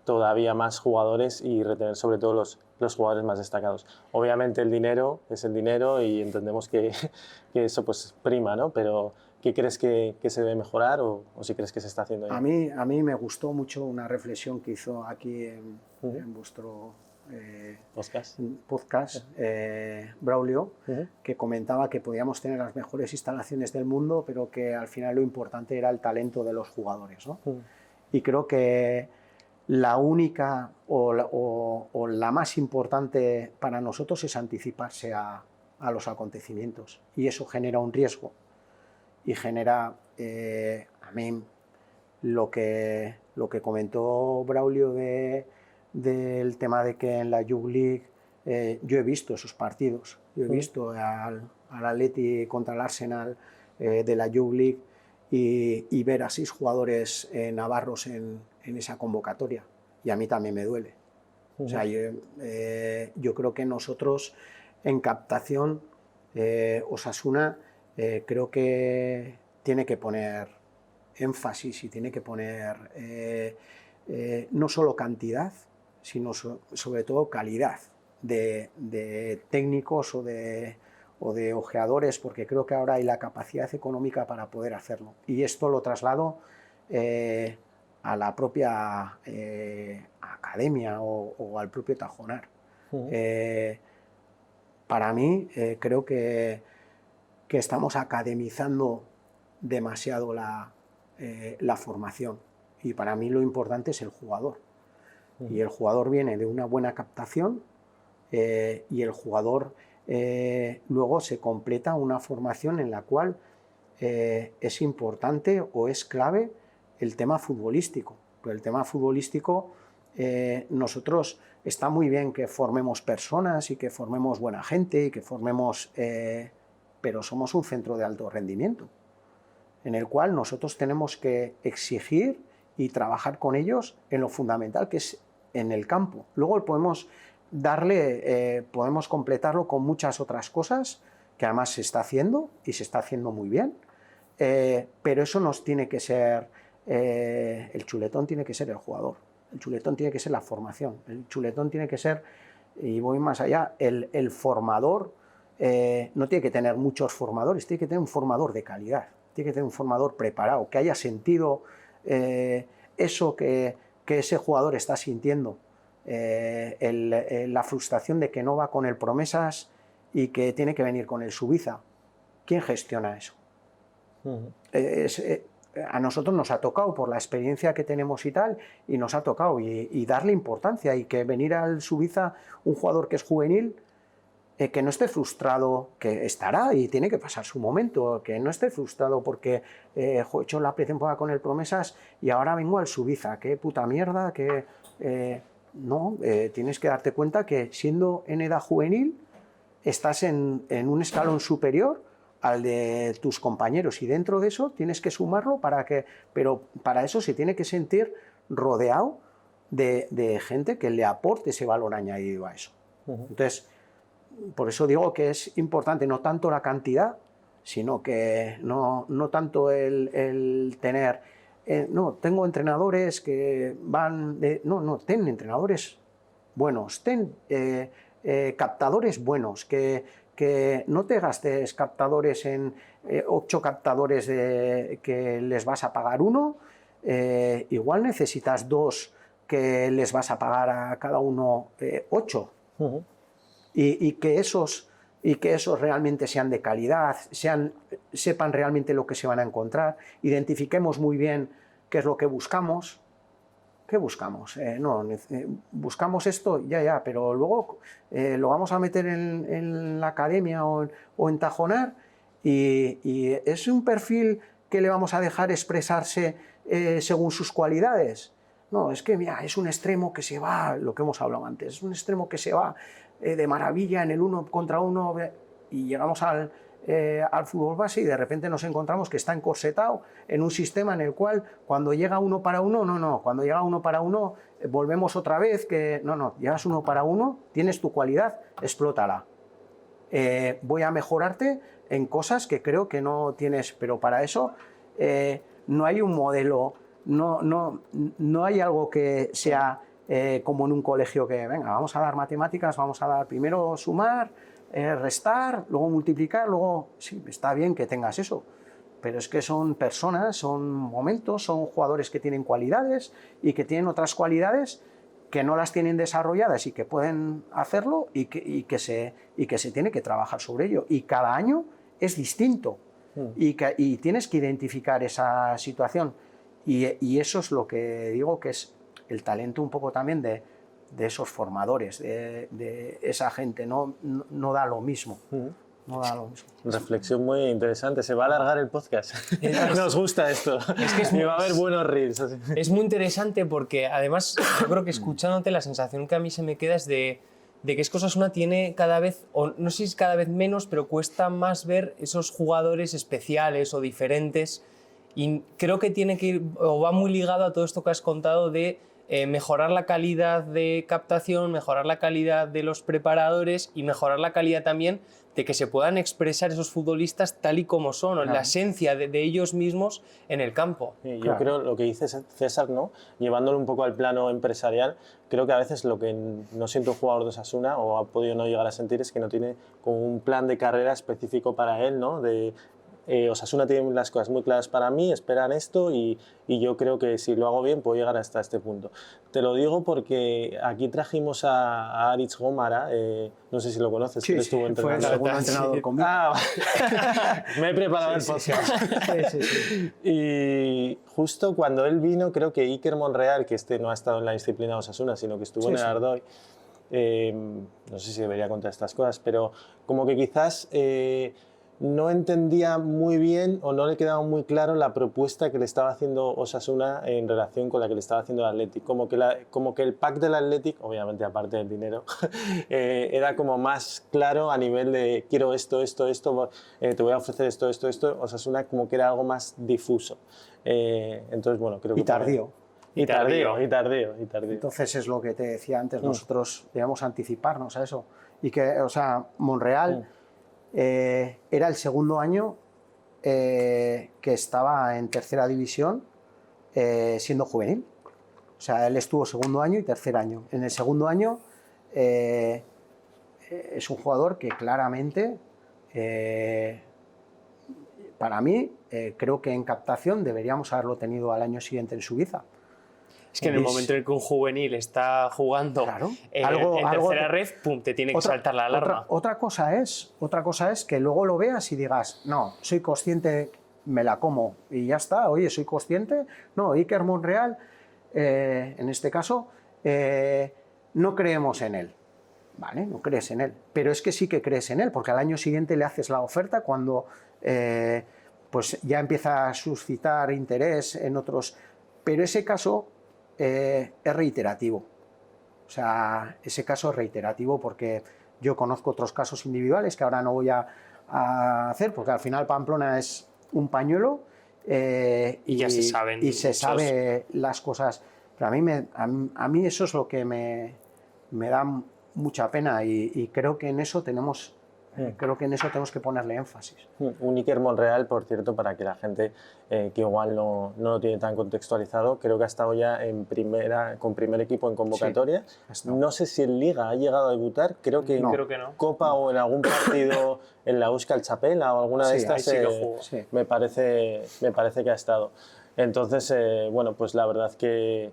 todavía más jugadores y retener sobre todo los jugadores más destacados? Obviamente el dinero es el dinero y entendemos que eso pues prima, ¿no? Pero ¿Qué crees que se debe mejorar o si crees que se está haciendo ya? A mí me gustó mucho una reflexión que hizo aquí en vuestro podcast Braulio, que comentaba que podíamos tener las mejores instalaciones del mundo, pero que al final lo importante era el talento de los jugadores, ¿no? Y creo que la única o la más importante para nosotros es anticiparse a los acontecimientos, y eso genera un riesgo y genera, a mí, lo que comentó Braulio del tema de que en la Youth League, yo he visto esos partidos, yo he visto al Atleti contra el Arsenal de la Youth League y ver a 6 jugadores navarros en esa convocatoria, y a mí también me duele. O sea, yo creo que nosotros en captación, Osasuna, creo que tiene que poner énfasis y tiene que poner no solo cantidad, sino sobre todo calidad de técnicos o de ojeadores, porque creo que ahora hay la capacidad económica para poder hacerlo. Y esto lo traslado a la propia academia o al propio Tajonar. Para mí, creo que estamos academizando demasiado la formación, y para mí lo importante es el jugador. Y el jugador viene de una buena captación, y el jugador luego se completa una formación en la cual es importante o es clave el tema futbolístico. Pero el tema futbolístico, nosotros, está muy bien que formemos personas y que formemos buena gente y que formemos, pero somos un centro de alto rendimiento, en el cual nosotros tenemos que exigir y trabajar con ellos en lo fundamental, que es en el campo. Luego podemos podemos completarlo con muchas otras cosas, que además se está haciendo y se está haciendo muy bien, pero eso nos tiene que ser, el chuletón tiene que ser el jugador, el chuletón tiene que ser la formación, el chuletón tiene que ser, y voy más allá, el formador. No tiene que tener muchos formadores, tiene que tener un formador de calidad, tiene que tener un formador preparado, que haya sentido eso que ese jugador está sintiendo, la frustración de que no va con el Promesas y que tiene que venir con el Subiza. ¿Quién gestiona eso? A nosotros nos ha tocado, por la experiencia que tenemos y tal, y nos ha tocado, y darle importancia, y que venir al Subiza un jugador que es juvenil, que no esté frustrado, que estará y tiene que pasar su momento, que no esté frustrado porque he hecho la pretemporada con el Promesas y ahora vengo al Subiza, qué puta mierda, que no, tienes que darte cuenta que siendo en edad juvenil estás en un escalón superior al de tus compañeros, y dentro de eso tienes que sumarlo pero para eso se tiene que sentir rodeado de gente que le aporte ese valor añadido a eso. Entonces, por eso digo que es importante no tanto la cantidad, sino que no tanto el tener, no, tengo entrenadores que van de, no, ten entrenadores buenos, ten captadores buenos, que no te gastes captadores en 8 captadores que les vas a pagar 1, igual necesitas 2 que les vas a pagar a cada uno 8. Y que esos realmente sean de calidad, sepan realmente lo que se van a encontrar, identifiquemos muy bien qué es lo que buscamos. ¿Qué buscamos? Buscamos esto, ya, pero luego lo vamos a meter en la academia o en Tajonar, y es un perfil que le vamos a dejar expresarse según sus cualidades. No, es que mira, es un extremo que se va, lo que hemos hablado antes, es un extremo que se va de maravilla en el 1 contra 1, y llegamos al fútbol base y de repente nos encontramos que está encorsetado en un sistema en el cual cuando llega 1 para 1, cuando llega 1 para 1 volvemos otra vez, que no, llegas 1 para 1, tienes tu cualidad, explótala. Voy a mejorarte en cosas que creo que no tienes, pero para eso no hay un modelo, no hay algo que sea como en un colegio, que venga, vamos a dar matemáticas, vamos a dar primero sumar, restar, luego multiplicar, luego sí, está bien que tengas eso, pero es que son personas, son momentos, son jugadores que tienen cualidades y que tienen otras cualidades que no las tienen desarrolladas y que pueden hacerlo y que se tiene que trabajar sobre ello. Y cada año es distinto y tienes que identificar esa situación. Y eso es lo que digo que es el talento un poco también de esos formadores, de esa gente. No da lo mismo. No da lo mismo. Reflexión muy interesante. Se va a alargar el podcast. Nos gusta esto. Es que va a haber buenos reels. Es muy interesante porque además yo creo que escuchándote la sensación que a mí se me queda es de que Osasuna tiene cada vez, o no sé si es cada vez menos, pero cuesta más ver esos jugadores especiales o diferentes, y creo que tiene que ir, o va muy ligado a todo esto que has contado de mejorar la calidad de captación, mejorar la calidad de los preparadores y mejorar la calidad también de que se puedan expresar esos futbolistas tal y como son, claro, la esencia de ellos mismos en el campo. Sí, yo creo lo que dice César, ¿no? Llevándolo un poco al plano empresarial, creo que a veces lo que no siente un jugador de Osasuna o ha podido no llegar a sentir es que no tiene como un plan de carrera específico para él, ¿no? Osasuna tiene las cosas muy claras para mí, esperan esto y yo creo que si lo hago bien puedo llegar hasta este punto. Te lo digo porque aquí trajimos a Aritz Gómara, no sé si lo conoces, sí, estuvo fue el segundo entrenador conmigo. Me he preparado el podcast. Y justo cuando él vino, creo que Iker Monreal, que no ha estado en la disciplina de Osasuna, sino que estuvo en el Ardoy, no sé si debería contar estas cosas, pero como que quizás no entendía muy bien o no le quedaba muy claro la propuesta que le estaba haciendo Osasuna en relación con la que le estaba haciendo el Athletic. Como que el pack del Athletic, obviamente aparte del dinero, era como más claro a nivel de quiero esto, te voy a ofrecer esto. Osasuna como que era algo más difuso. Entonces, bueno, creo que... Y tardío. Y tardío. Entonces es lo que te decía antes, nosotros debemos anticiparnos a eso. Y que, o sea, Monreal... era el segundo año que estaba en tercera división siendo juvenil. O sea, él estuvo segundo año y tercer año. En el segundo año es un jugador que claramente, para mí, creo que en captación deberíamos haberlo tenido al año siguiente en Suiza. Es que en el momento en el que un juvenil está jugando en tercera red, pum, te tiene que saltar la alarma. Otra cosa es que luego lo veas y digas, no, soy consciente, me la como y ya está, oye, soy consciente. No, Iker Monreal, en este caso, no creemos en él. Vale, no crees en él, pero es que sí que crees en él, porque al año siguiente le haces la oferta cuando pues ya empieza a suscitar interés en otros, pero ese caso es reiterativo. O sea, ese caso es reiterativo porque yo conozco otros casos individuales que ahora no voy a hacer, porque al final Pamplona es un pañuelo y ya se saben. Y se sabe las cosas. Pero a mí eso es lo que me da mucha pena y creo que en eso tenemos que ponerle énfasis. Un Iker Monreal, por cierto, para que la gente que igual no lo tiene tan contextualizado, creo que ha estado ya con primer equipo en convocatoria. Sí, no sé si en Liga ha llegado a debutar, creo que no. Copa o en algún partido en la Euskal Chapela o alguna de estas, me parece que ha estado. Entonces, bueno, pues la verdad que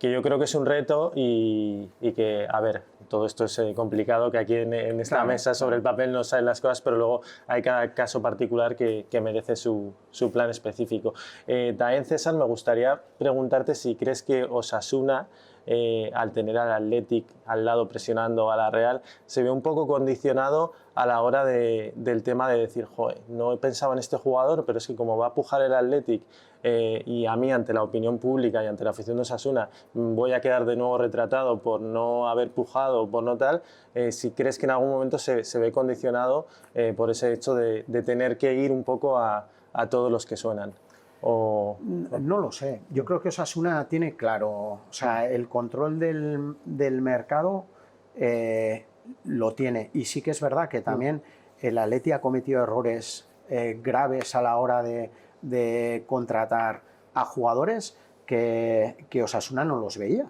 yo creo que es un reto y que, a ver, todo esto es complicado, que aquí en esta mesa sobre el papel no salen las cosas, pero luego hay cada caso particular que merece su plan específico. También, César, me gustaría preguntarte si crees que Osasuna, al tener al Athletic al lado presionando a la Real, se ve un poco condicionado a la hora del tema de decir, joder, no he pensado en este jugador, pero es que como va a pujar el Athletic y a mí ante la opinión pública y ante la afición de Osasuna voy a quedar de nuevo retratado por no haber pujado, por no tal, si crees que en algún momento se ve condicionado por ese hecho de tener que ir un poco a todos los que suenan. No lo sé, yo creo que Osasuna tiene claro, o sea, el control del mercado lo tiene, y sí que es verdad que también el Atleti ha cometido errores graves a la hora de contratar a jugadores que Osasuna no los veía.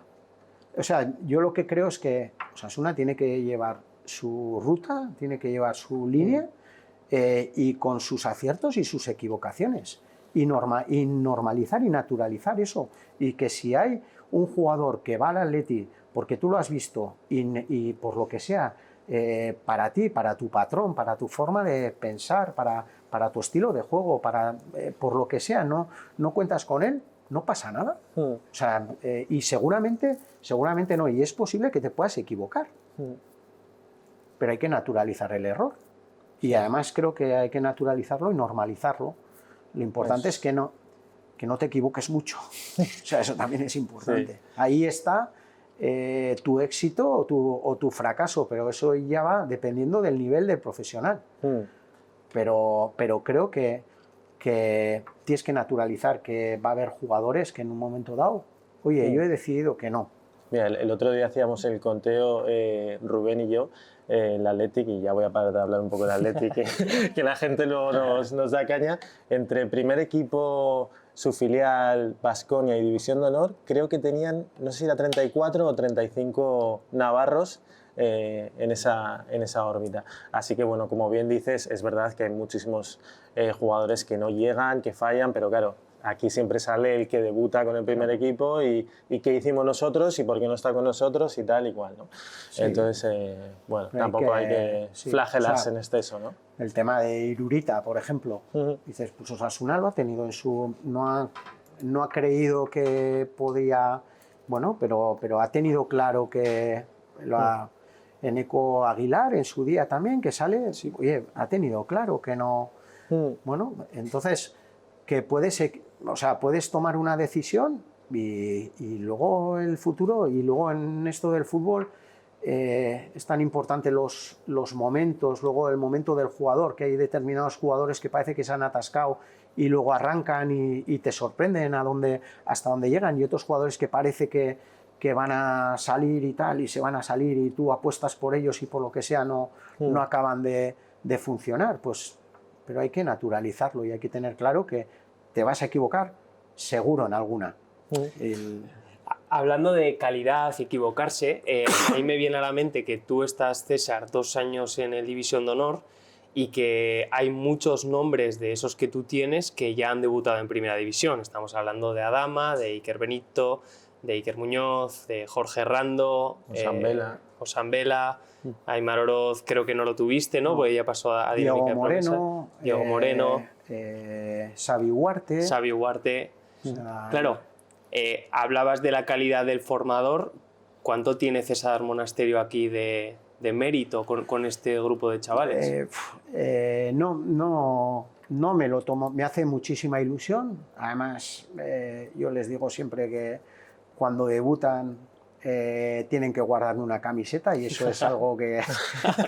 O sea, yo lo que creo es que Osasuna tiene que llevar su ruta, tiene que llevar su línea y con sus aciertos y sus equivocaciones, y normalizar y naturalizar eso, y que si hay un jugador que va al Atleti porque tú lo has visto y por lo que sea, para ti, para tu patrón, para tu forma de pensar, para tu estilo de juego, por lo que sea, no cuentas con él, no pasa nada. O sea, y seguramente no, y es posible que te puedas equivocar, pero hay que naturalizar el error. Y además creo que hay que naturalizarlo y normalizarlo. Lo importante es que no te equivoques mucho. O sea, eso también es importante. Sí. Ahí está tu éxito o tu fracaso, pero eso ya va dependiendo del nivel de profesional. Pero creo que tienes que naturalizar que va a haber jugadores que en un momento dado, oye, yo he decidido que no. Mira, el otro día hacíamos el conteo, Rubén y yo, el Athletic, y ya voy a parar de hablar un poco del Athletic, que la gente luego nos da caña, entre primer equipo, su filial, Baskonia y División de Honor, creo que tenían, no sé si era 34 o 35 navarros en esa órbita. Así que, bueno, como bien dices, es verdad que hay muchísimos jugadores que no llegan, que fallan, pero claro, aquí siempre sale el que debuta con el primer equipo y qué hicimos nosotros y por qué no está con nosotros y tal y cual, ¿no? Sí. Entonces, bueno, tampoco hay que flagelarse en exceso, ¿no? El tema de Irurita, por ejemplo, dices, pues Osasuna lo ha tenido en su... No ha creído que podía... Bueno, pero ha tenido claro que... Eneco Aguilar en su día también, que sale, oye, ha tenido claro que no... Bueno, entonces, que puedes tomar una decisión y luego el futuro, y luego en esto del fútbol es tan importante los momentos, luego el momento del jugador, que hay determinados jugadores que parece que se han atascado y luego arrancan y te sorprenden hasta dónde llegan, y otros jugadores que parece que van a salir y tal, y se van a salir y tú apuestas por ellos y por lo que sea no acaban de funcionar, pues, pero hay que naturalizarlo y hay que tener claro que te vas a equivocar seguro en alguna. Hablando de calidad y equivocarse, a mí me viene a la mente que tú estás, César, 2 años en el División de Honor y que hay muchos nombres de esos que tú tienes que ya han debutado en Primera División. Estamos hablando de Adama, de Iker Benito, de Iker Muñoz, de Jorge Rando, Osambela, Aimar Oroz creo que no lo tuviste, ¿no? Porque ya pasó a Diego Moreno, Diego Moreno, Xavi Huarte. Claro, hablabas de la calidad del formador. ¿Cuánto tiene César Monasterio aquí de mérito con este grupo de chavales? No me lo tomo, me hace muchísima ilusión. Además, yo les digo siempre que cuando debutan tienen que guardarme una camiseta, y eso es algo que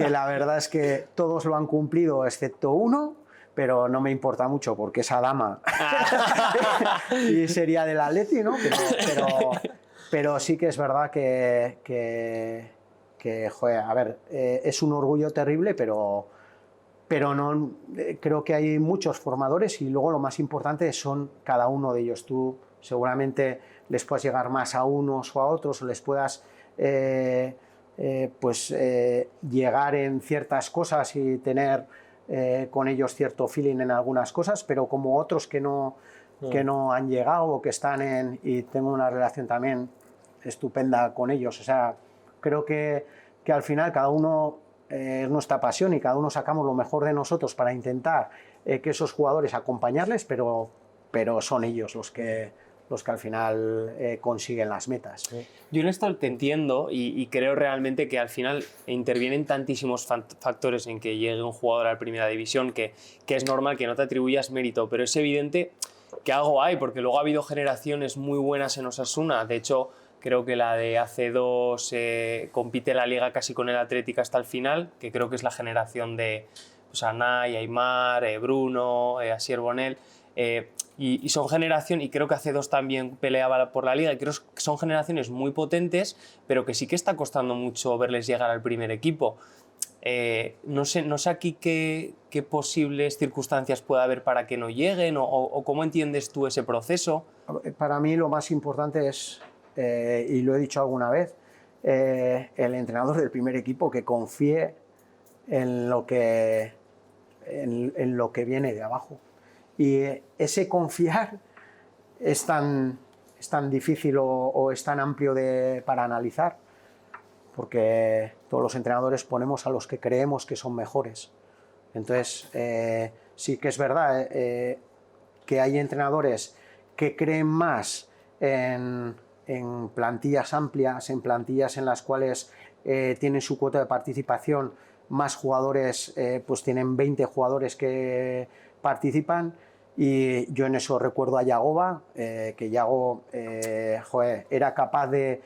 la verdad es que todos lo han cumplido excepto uno, pero no me importa mucho porque es Adama y sería del Atleti, ¿no? Pero sí que es verdad que joder, a ver, es un orgullo terrible, pero no, creo que hay muchos formadores y luego lo más importante son cada uno de ellos. Tú seguramente les puedas llegar más a unos o a otros, o les puedas llegar en ciertas cosas y tener con ellos cierto feeling en algunas cosas, pero como otros que no han llegado o que están y tengo una relación también estupenda con ellos. O sea, creo que al final cada uno es nuestra pasión y cada uno sacamos lo mejor de nosotros para intentar que esos jugadores acompañarles, pero son ellos los que al final consiguen las metas. Yo en esto te entiendo y creo realmente que al final intervienen tantísimos factores en que llegue un jugador a la Primera División que es normal que no te atribuyas mérito, pero es evidente que algo hay, porque luego ha habido generaciones muy buenas en Osasuna. De hecho, creo que la de hace 2 compite la liga casi con el Atlético hasta el final, que creo que es la generación de Anay, Aimar, Bruno, Asier Bonel. Y son generación, y creo que hace 2 también peleaba por la liga, y creo que son generaciones muy potentes, pero que sí que está costando mucho verles llegar al primer equipo. No sé aquí qué posibles circunstancias puede haber para que no lleguen, o cómo entiendes tú ese proceso. Para mí lo más importante es, y lo he dicho alguna vez, el entrenador del primer equipo que confíe en lo que en lo que viene de abajo. Y ese confiar es tan difícil o es tan amplio para analizar, porque todos los entrenadores ponemos a los que creemos que son mejores. Entonces, sí que es verdad que hay entrenadores que creen más en plantillas amplias, en plantillas en las cuales tienen su cuota de participación, más jugadores, pues tienen 20 jugadores que participan, y yo en eso recuerdo a Yagoba, que Yago era capaz de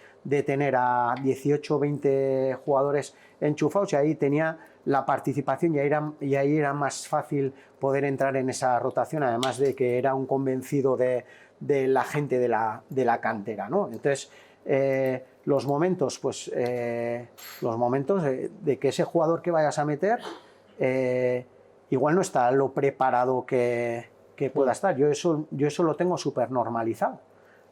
tener a 18 o 20 jugadores enchufados, y ahí tenía la participación, y ahí era más fácil poder entrar en esa rotación, además de que era un convencido de la gente de la cantera, ¿no? Entonces, los momentos, pues, los momentos de que ese jugador que vayas a meter igual no está lo preparado que pueda estar. Yo eso lo tengo súper normalizado.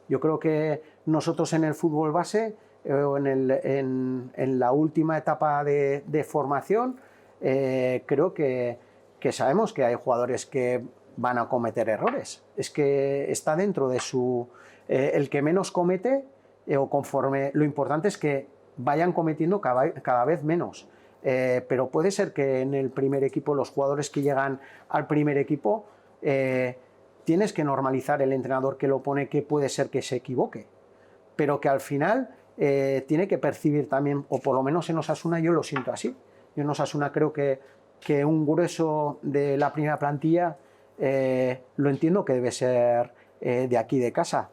Yo creo que nosotros en el fútbol base, en la última etapa de formación, creo que sabemos que hay jugadores que van a cometer errores. Es que está dentro de su... el que menos comete, o conforme... Lo importante es que vayan cometiendo cada vez menos. Pero puede ser que en el primer equipo, los jugadores que llegan al primer equipo, tienes que normalizar el entrenador que lo pone, que puede ser que se equivoque, pero que al final tiene que percibir también, o por lo menos en Osasuna yo lo siento así. Yo en Osasuna creo que un grueso de la primera plantilla lo entiendo que debe ser de aquí de casa,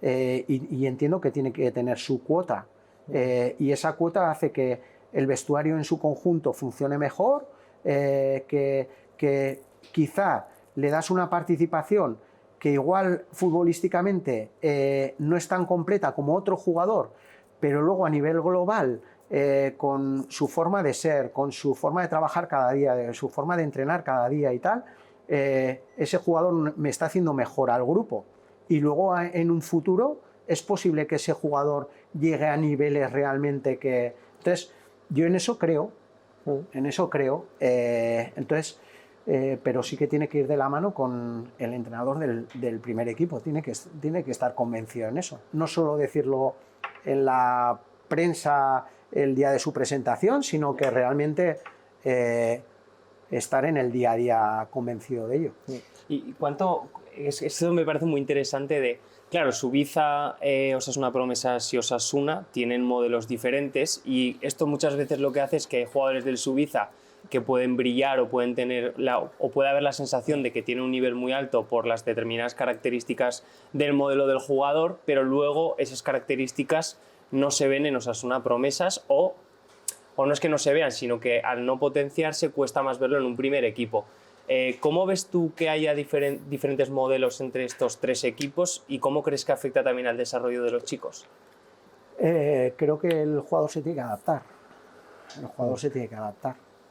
y entiendo que tiene que tener su cuota, y esa cuota hace que el vestuario en su conjunto funcione mejor, que quizá le das una participación que igual futbolísticamente no es tan completa como otro jugador, pero luego a nivel global, con su forma de ser, con su forma de trabajar cada día, su forma de entrenar cada día y tal, ese jugador me está haciendo mejor al grupo. Y luego en un futuro es posible que ese jugador llegue a niveles realmente que... Entonces, yo en eso creo, entonces, pero sí que tiene que ir de la mano con el entrenador del primer equipo, tiene que estar convencido en eso. No solo decirlo en la prensa el día de su presentación, sino que realmente estar en el día a día convencido de ello. ¿Y cuánto? Eso me parece muy interesante de... Claro, Subiza, Osasuna Promesas y Osasuna tienen modelos diferentes, y esto muchas veces lo que hace es que hay jugadores del Subiza que pueden brillar o pueden tener o puede haber la sensación de que tienen un nivel muy alto por las determinadas características del modelo del jugador, pero luego esas características no se ven en Osasuna Promesas, o no es que no se vean, sino que al no potenciarse cuesta más verlo en un primer equipo. ¿Cómo ves tú que haya diferentes modelos entre estos tres equipos, y cómo crees que afecta también al desarrollo de los chicos? Creo que el jugador se tiene que adaptar.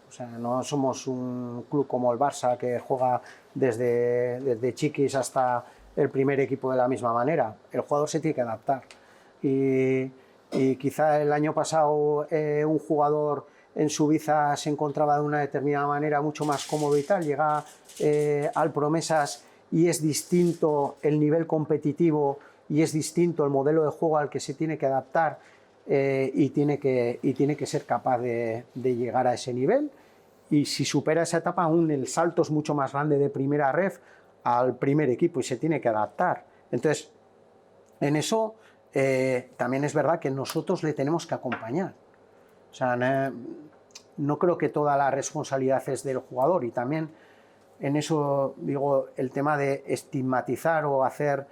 O sea, no somos un club como el Barça, que juega desde chiquis hasta el primer equipo de la misma manera. El jugador se tiene que adaptar. Y quizá el año pasado un jugador en Subiza se encontraba de una determinada manera mucho más cómodo y tal, llega al Promesas y es distinto el nivel competitivo y es distinto el modelo de juego al que se tiene que adaptar, y tiene que ser capaz de llegar a ese nivel, y si supera esa etapa aún el salto es mucho más grande de primera ref al primer equipo y se tiene que adaptar. Entonces, en eso también es verdad que nosotros le tenemos que acompañar. O sea, no creo que toda la responsabilidad es del jugador, y también en eso digo el tema de estigmatizar o hacer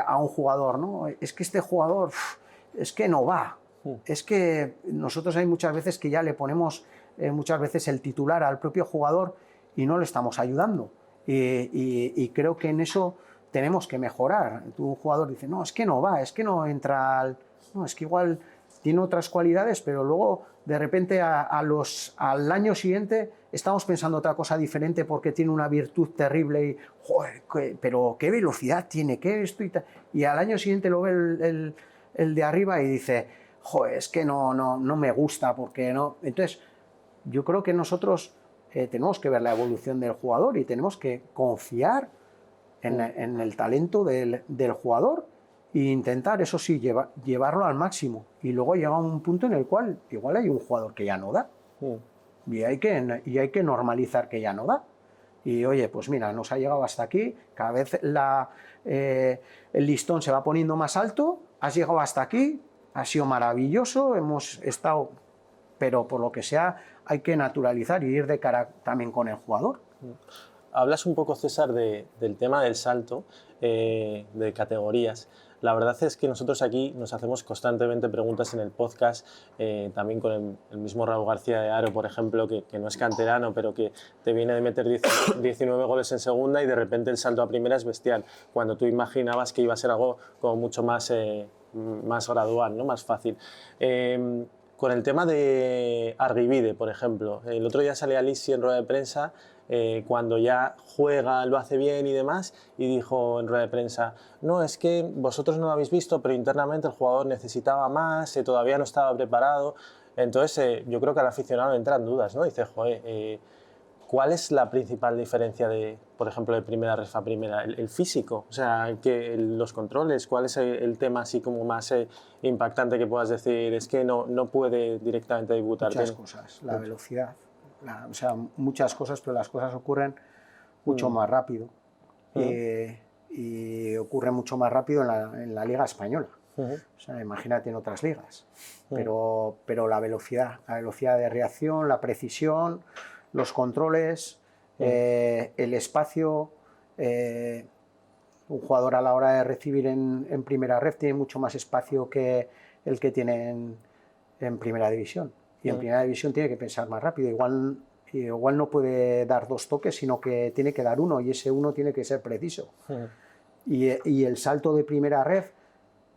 a un jugador, ¿no? Es que este jugador es que no va. Es que nosotros hay muchas veces que ya le ponemos muchas veces el titular al propio jugador y no le estamos ayudando. Y creo que en eso tenemos que mejorar. Un jugador dice, no, es que no va, es que no entra al... No, es que igual tiene otras cualidades, pero luego de repente al año siguiente estamos pensando otra cosa diferente porque tiene una virtud terrible y, joder, pero qué velocidad tiene, qué esto y tal. Y al año siguiente lo ve el de arriba y dice, joder, es que no me gusta porque no. Entonces, yo creo que nosotros tenemos que ver la evolución del jugador y tenemos que confiar en el talento del jugador e intentar, eso sí, llevarlo al máximo. Y luego llega un punto en el cual igual hay un jugador que ya no da. Y hay que normalizar que ya no da. Y oye, pues mira, nos ha llegado hasta aquí, cada vez el listón se va poniendo más alto, has llegado hasta aquí, ha sido maravilloso, hemos estado, pero por lo que sea hay que naturalizar y ir de cara también con el jugador. Hablas un poco, César, del tema del salto, de categorías. La verdad es que nosotros aquí nos hacemos constantemente preguntas en el podcast, también con el mismo Raúl García de Haro, por ejemplo, que no es canterano, pero que te viene de meter 19 goles en segunda y de repente el salto a primera es bestial, cuando tú imaginabas que iba a ser algo como mucho más gradual, ¿no? Más fácil. Con el tema de Argivide, por ejemplo, el otro día salía Lisi en rueda de prensa, cuando ya juega, lo hace bien y demás, y dijo en rueda de prensa, no, es que vosotros no lo habéis visto, pero internamente el jugador necesitaba más, todavía no estaba preparado. Entonces yo creo que al aficionado entra en dudas, ¿no? Dice, joder, ¿cuál es la principal diferencia de, por ejemplo, de primera ref a primera? El físico, o sea, los controles, ¿cuál es el tema así como más impactante que puedas decir? Es que no puede directamente debutar. Muchas cosas, la velocidad. O sea, muchas cosas, pero las cosas ocurren mucho más rápido y ocurre mucho más rápido en la Liga Española. O sea, imagínate en otras ligas. Pero la velocidad de reacción, la precisión, los controles, el espacio. Un jugador a la hora de recibir en primera ref tiene mucho más espacio que el que tiene en primera división. Y en primera división tiene que pensar más rápido. Igual no puede dar 2 toques, sino que tiene que dar 1 y ese 1 tiene que ser preciso. Y el salto de primera ref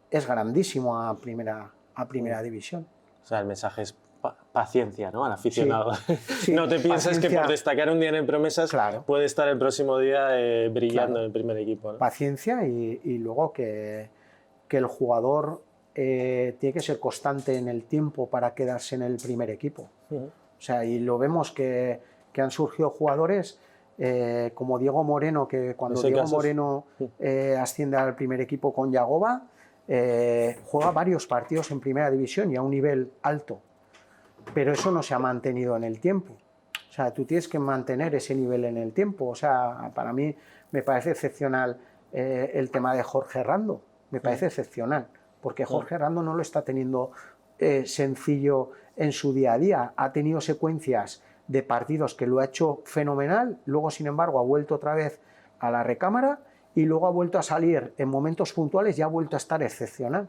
es grandísimo a primera división. O sea, el mensaje es paciencia, ¿no? Al aficionado. Sí, no te pienses paciencia. Que por destacar un día en el Promesas, claro, puede estar el próximo día brillando, claro, en el primer equipo, ¿no? Paciencia y luego que el jugador tiene que ser constante en el tiempo para quedarse en el primer equipo. O sea, y lo vemos que han surgido jugadores como Diego Moreno, que cuando Diego Moreno asciende al primer equipo con Yagoba, juega varios partidos en primera división y a un nivel alto, pero eso no se ha mantenido en el tiempo. O sea, tú tienes que mantener ese nivel en el tiempo. O sea, para mí me parece excepcional el tema de Jorge Rando, me parece excepcional, porque Jorge Rando no lo está teniendo sencillo en su día a día. Ha tenido secuencias de partidos que lo ha hecho fenomenal, luego sin embargo ha vuelto otra vez a la recámara y luego ha vuelto a salir en momentos puntuales y ha vuelto a estar excepcional.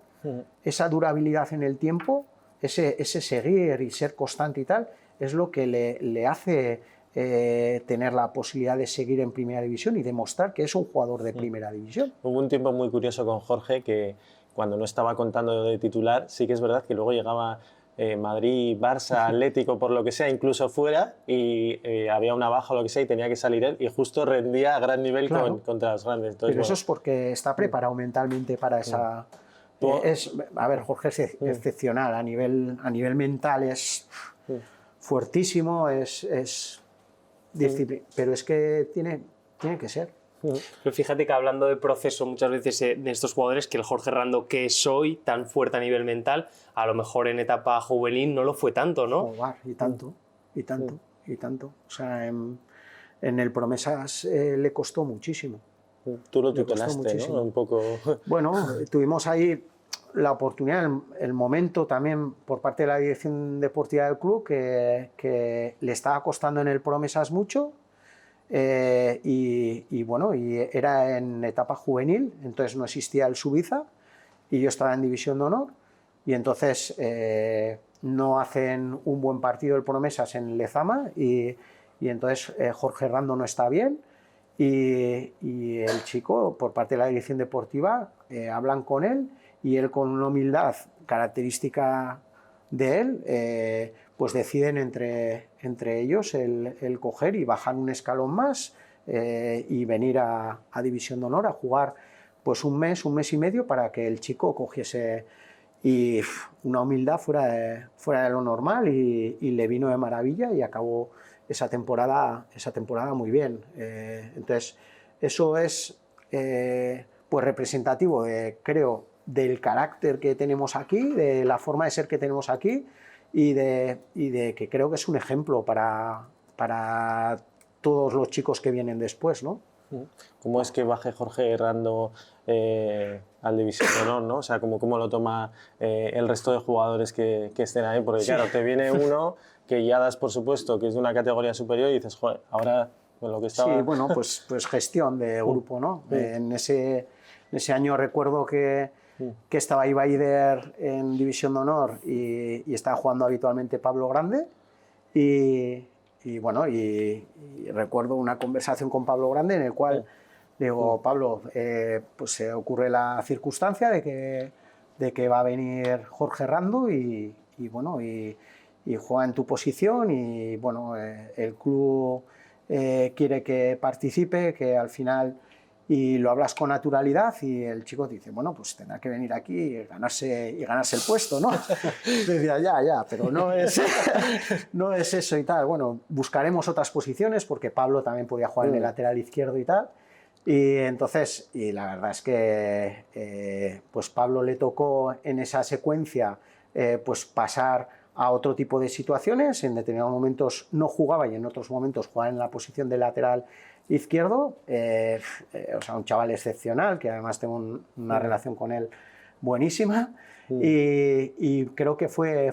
Esa durabilidad en el tiempo, ese seguir y ser constante y tal, es lo que le hace tener la posibilidad de seguir en primera división y demostrar que es un jugador de primera división. Hubo un tiempo muy curioso con Jorge que cuando no estaba contando de titular, sí que es verdad que luego llegaba Madrid, Barça, Atlético, por lo que sea, incluso fuera, y había una baja o lo que sea y tenía que salir él y justo rendía a gran nivel, claro, contra los grandes. Entonces, pero eso es porque está preparado mentalmente para esa... a ver, Jorge es excepcional, a nivel mental es fuertísimo, es pero es que tiene que ser. Pero fíjate que hablando de proceso muchas veces de estos jugadores, que el Jorge Rando que soy tan fuerte a nivel mental, a lo mejor en etapa juvenil no lo fue tanto, ¿no? Y tanto. O sea, en el Promesas le costó muchísimo. Tú lo tutelaste, ¿no? Un poco... Bueno, tuvimos ahí la oportunidad, el momento también por parte de la dirección deportiva del club que le estaba costando en el Promesas mucho. Y era en etapa juvenil, entonces no existía el Subiza y yo estaba en división de honor y entonces no hacen un buen partido el Promesas en Lezama y entonces Jorge Rando no está bien y el chico por parte de la dirección deportiva hablan con él y él con una humildad característica de él pues deciden entre ellos el coger y bajar un escalón más y venir a División de Honor a jugar pues un mes y medio para que el chico cogiese y una humildad fuera de lo normal y le vino de maravilla y acabó esa temporada muy bien. Entonces, eso es pues representativo, creo, del carácter que tenemos aquí, de la forma de ser que tenemos aquí y de que creo que es un ejemplo para todos los chicos que vienen después, ¿no? ¿Cómo es que baje Jorge Herrando al División de Honor, ¿no? O sea, ¿cómo lo toma el resto de jugadores que estén ahí? Porque claro, te viene uno que ya das por supuesto que es de una categoría superior y dices, joder, ahora con lo que estaba... Sí, bueno, pues gestión de grupo, ¿no? En ese año recuerdo que estaba Ibaider en División de Honor y estaba jugando habitualmente Pablo Grande y bueno, y recuerdo una conversación con Pablo Grande en el cual digo, Pablo, pues se ocurre la circunstancia de que va a venir Jorge Herrando y bueno, y juega en tu posición y bueno, el club quiere que participe, que al final, y lo hablas con naturalidad y el chico dice, bueno, pues tendrá que venir aquí y ganarse el puesto, ¿no? Y decía, ya, pero no es eso y tal. Bueno, buscaremos otras posiciones porque Pablo también podía jugar en el lateral izquierdo y tal. Y entonces, y la verdad es que pues Pablo le tocó en esa secuencia pues pasar a otro tipo de situaciones, en determinados momentos no jugaba y en otros momentos jugaba en la posición de lateral izquierdo, o sea, un chaval excepcional, que además tengo una relación con él buenísima, y creo que fue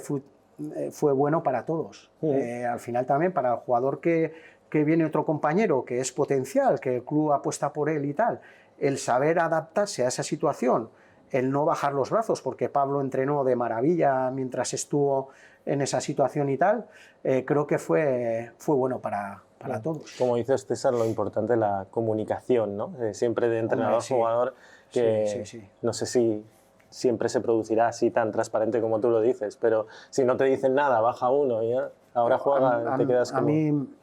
bueno para todos. Al final también para el jugador que viene otro compañero que es potencial, que el club apuesta por él y tal, el saber adaptarse a esa situación, el no bajar los brazos, porque Pablo entrenó de maravilla mientras estuvo en esa situación y tal, creo que fue bueno para todos. Como dices, César, lo importante es la comunicación, ¿no? Siempre de entrenador-jugador, que sí. no sé si siempre se producirá así tan transparente como tú lo dices, pero si no te dicen nada, baja uno y ya, ahora juega, te quedas como...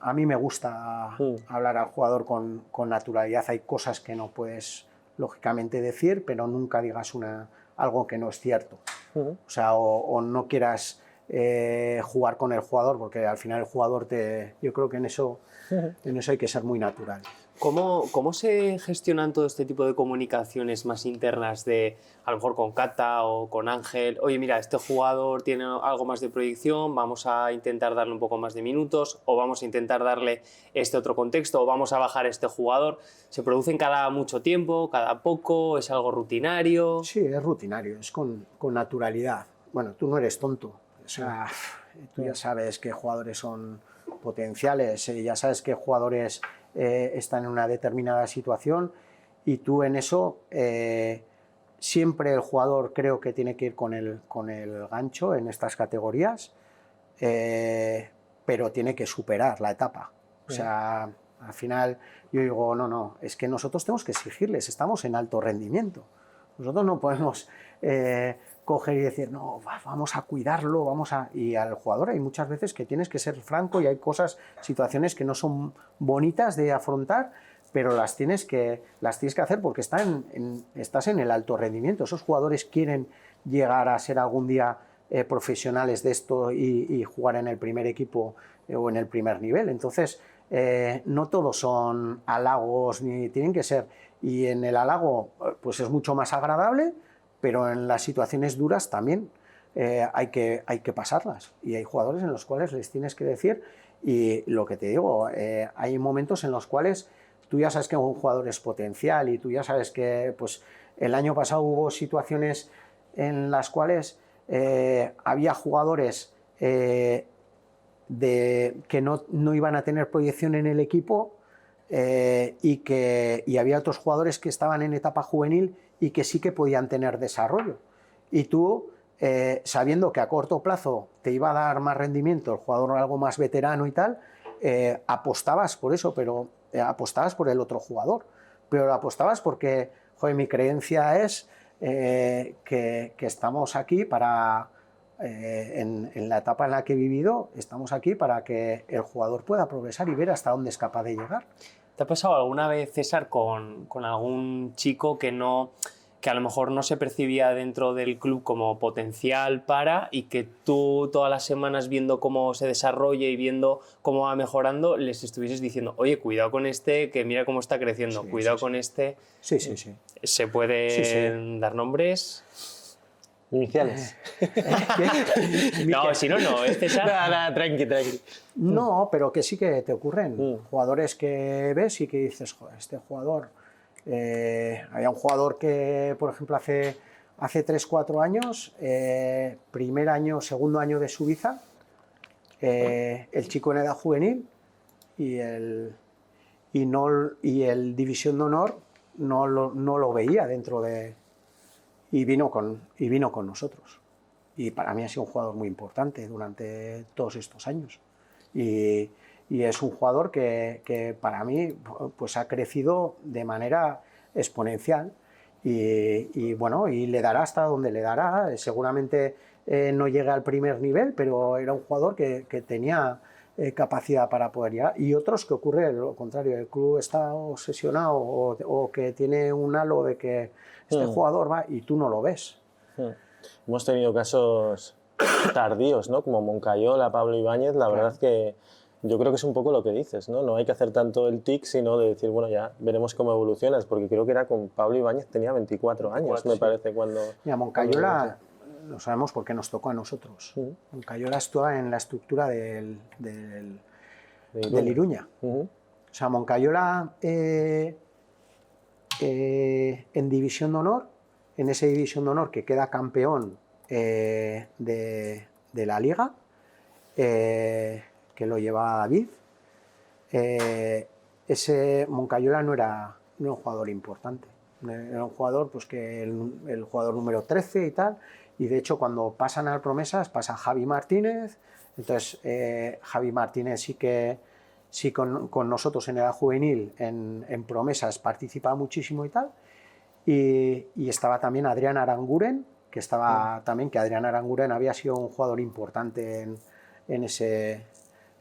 A mí me gusta hablar al jugador con naturalidad. Hay cosas que no puedes, lógicamente, decir, pero nunca digas algo que no es cierto. O sea, o no quieras jugar con el jugador, porque al final el jugador yo creo que en eso hay que ser muy natural. ¿Cómo se gestionan todo este tipo de comunicaciones más internas a lo mejor con Cata o con Ángel? Oye, mira, este jugador tiene algo más de proyección, vamos a intentar darle un poco más de minutos, o vamos a intentar darle este otro contexto, o vamos a bajar este jugador. ¿Se producen cada mucho tiempo, cada poco? ¿Es algo rutinario? Sí, es rutinario, es con naturalidad. Bueno, tú no eres tonto. O sea, tú ya sabes qué jugadores son potenciales, ya sabes qué jugadores están en una determinada situación y tú en eso siempre el jugador creo que tiene que ir con el gancho en estas categorías, pero tiene que superar la etapa. O sea, al final yo digo, no, es que nosotros tenemos que exigirles, estamos en alto rendimiento. Nosotros no podemos coger y decir, no, vamos a cuidarlo, y al jugador hay muchas veces que tienes que ser franco y hay situaciones que no son bonitas de afrontar, pero las tienes que hacer porque estás en el alto rendimiento. Esos jugadores quieren llegar a ser algún día profesionales de esto y jugar en el primer equipo o en el primer nivel. Entonces, no todos son halagos, ni tienen que ser. Y en el halago, pues es mucho más agradable, pero en las situaciones duras también hay que pasarlas. Y hay jugadores en los cuales les tienes que decir, y lo que te digo, hay momentos en los cuales tú ya sabes que un jugador es potencial y tú ya sabes que pues, el año pasado hubo situaciones en las cuales había jugadores que no iban a tener proyección en el equipo y había otros jugadores que estaban en etapa juvenil y que sí que podían tener desarrollo. Y tú, sabiendo que a corto plazo te iba a dar más rendimiento el jugador algo más veterano y tal, apostabas por eso, pero apostabas por el otro jugador. Pero apostabas porque, joder, mi creencia es que estamos aquí para... en la etapa en la que he vivido, estamos aquí para que el jugador pueda progresar y ver hasta dónde es capaz de llegar. ¿Te ha pasado alguna vez, César, con algún chico que no que a lo mejor no se percibía dentro del club como potencial para, y que tú todas las semanas viendo cómo se desarrolla y viendo cómo va mejorando, les estuvieses diciendo, oye, cuidado con este, que mira cómo está creciendo, Sí, cuidado sí, con este. Sí, sí, sí. ¿Se pueden dar nombres? Iniciales. No, si no, no, es César. Nada, tranqui. No, pero que sí que te ocurren jugadores que ves y que dices, joder, este jugador... había un jugador que, por ejemplo, hace 3-4 años, primer año, segundo año de Suiza, el chico en edad juvenil y el División de Honor no lo veía dentro de... Y vino con nosotros. Y para mí ha sido un jugador muy importante durante todos estos años. Y es un jugador que para mí pues ha crecido de manera exponencial y bueno, y le dará hasta donde le dará. Seguramente no llega al primer nivel, pero era un jugador que tenía capacidad para poder llegar. Y otros que ocurre lo contrario, el club está obsesionado o que tiene un halo de que este jugador va y tú no lo ves. Hemos tenido casos tardíos, ¿no? Como Moncayola, Pablo Ibáñez, la verdad que yo creo que es un poco lo que dices, ¿no? No hay que hacer tanto el tic, sino de decir, bueno, ya veremos cómo evolucionas, porque creo que era con Pablo Ibáñez, tenía 24 años, me parece, cuando... Mira, Moncayola, lo sabemos porque nos tocó a nosotros. Moncayola estaba en la estructura del Iruña. O sea, Moncayola en División de Honor, en esa División de Honor que queda campeón de la Liga, que lo lleva David, ese Moncayola no era un jugador importante, era un jugador pues que el jugador número 13 y tal, y de hecho cuando pasan al Promesas pasa Javi Martínez, entonces Javi Martínez sí con nosotros en edad juvenil en Promesas participa muchísimo y tal, y estaba también Adrián Aranguren, que estaba también, que Adrián Aranguren había sido un jugador importante en ese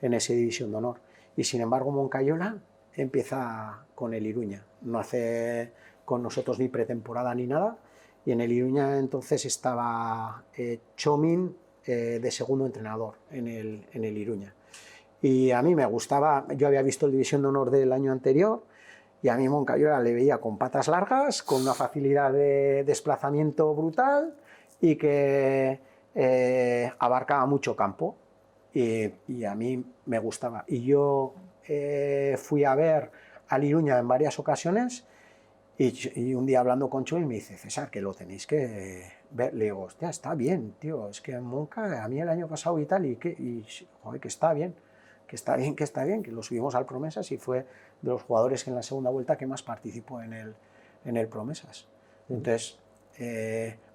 División de Honor. Y sin embargo Moncayola empieza con el Iruña, no hace con nosotros ni pretemporada ni nada, y en el Iruña entonces estaba Chomin de segundo entrenador en el Iruña. Y a mí me gustaba, yo había visto el División de Honor del año anterior, y a mí Moncayola le veía con patas largas, con una facilidad de desplazamiento brutal y que abarcaba mucho campo. Y a mí me gustaba. Y yo fui a ver al Iruña en varias ocasiones y un día hablando con Chuy me dice, César, que lo tenéis que ver. Le digo, hostia, está bien, tío, es que Monca, a mí el año pasado y tal, joder, que está bien. Que está bien, que lo subimos al Promesas y fue de los jugadores que en la segunda vuelta que más participó en el Promesas. Entonces,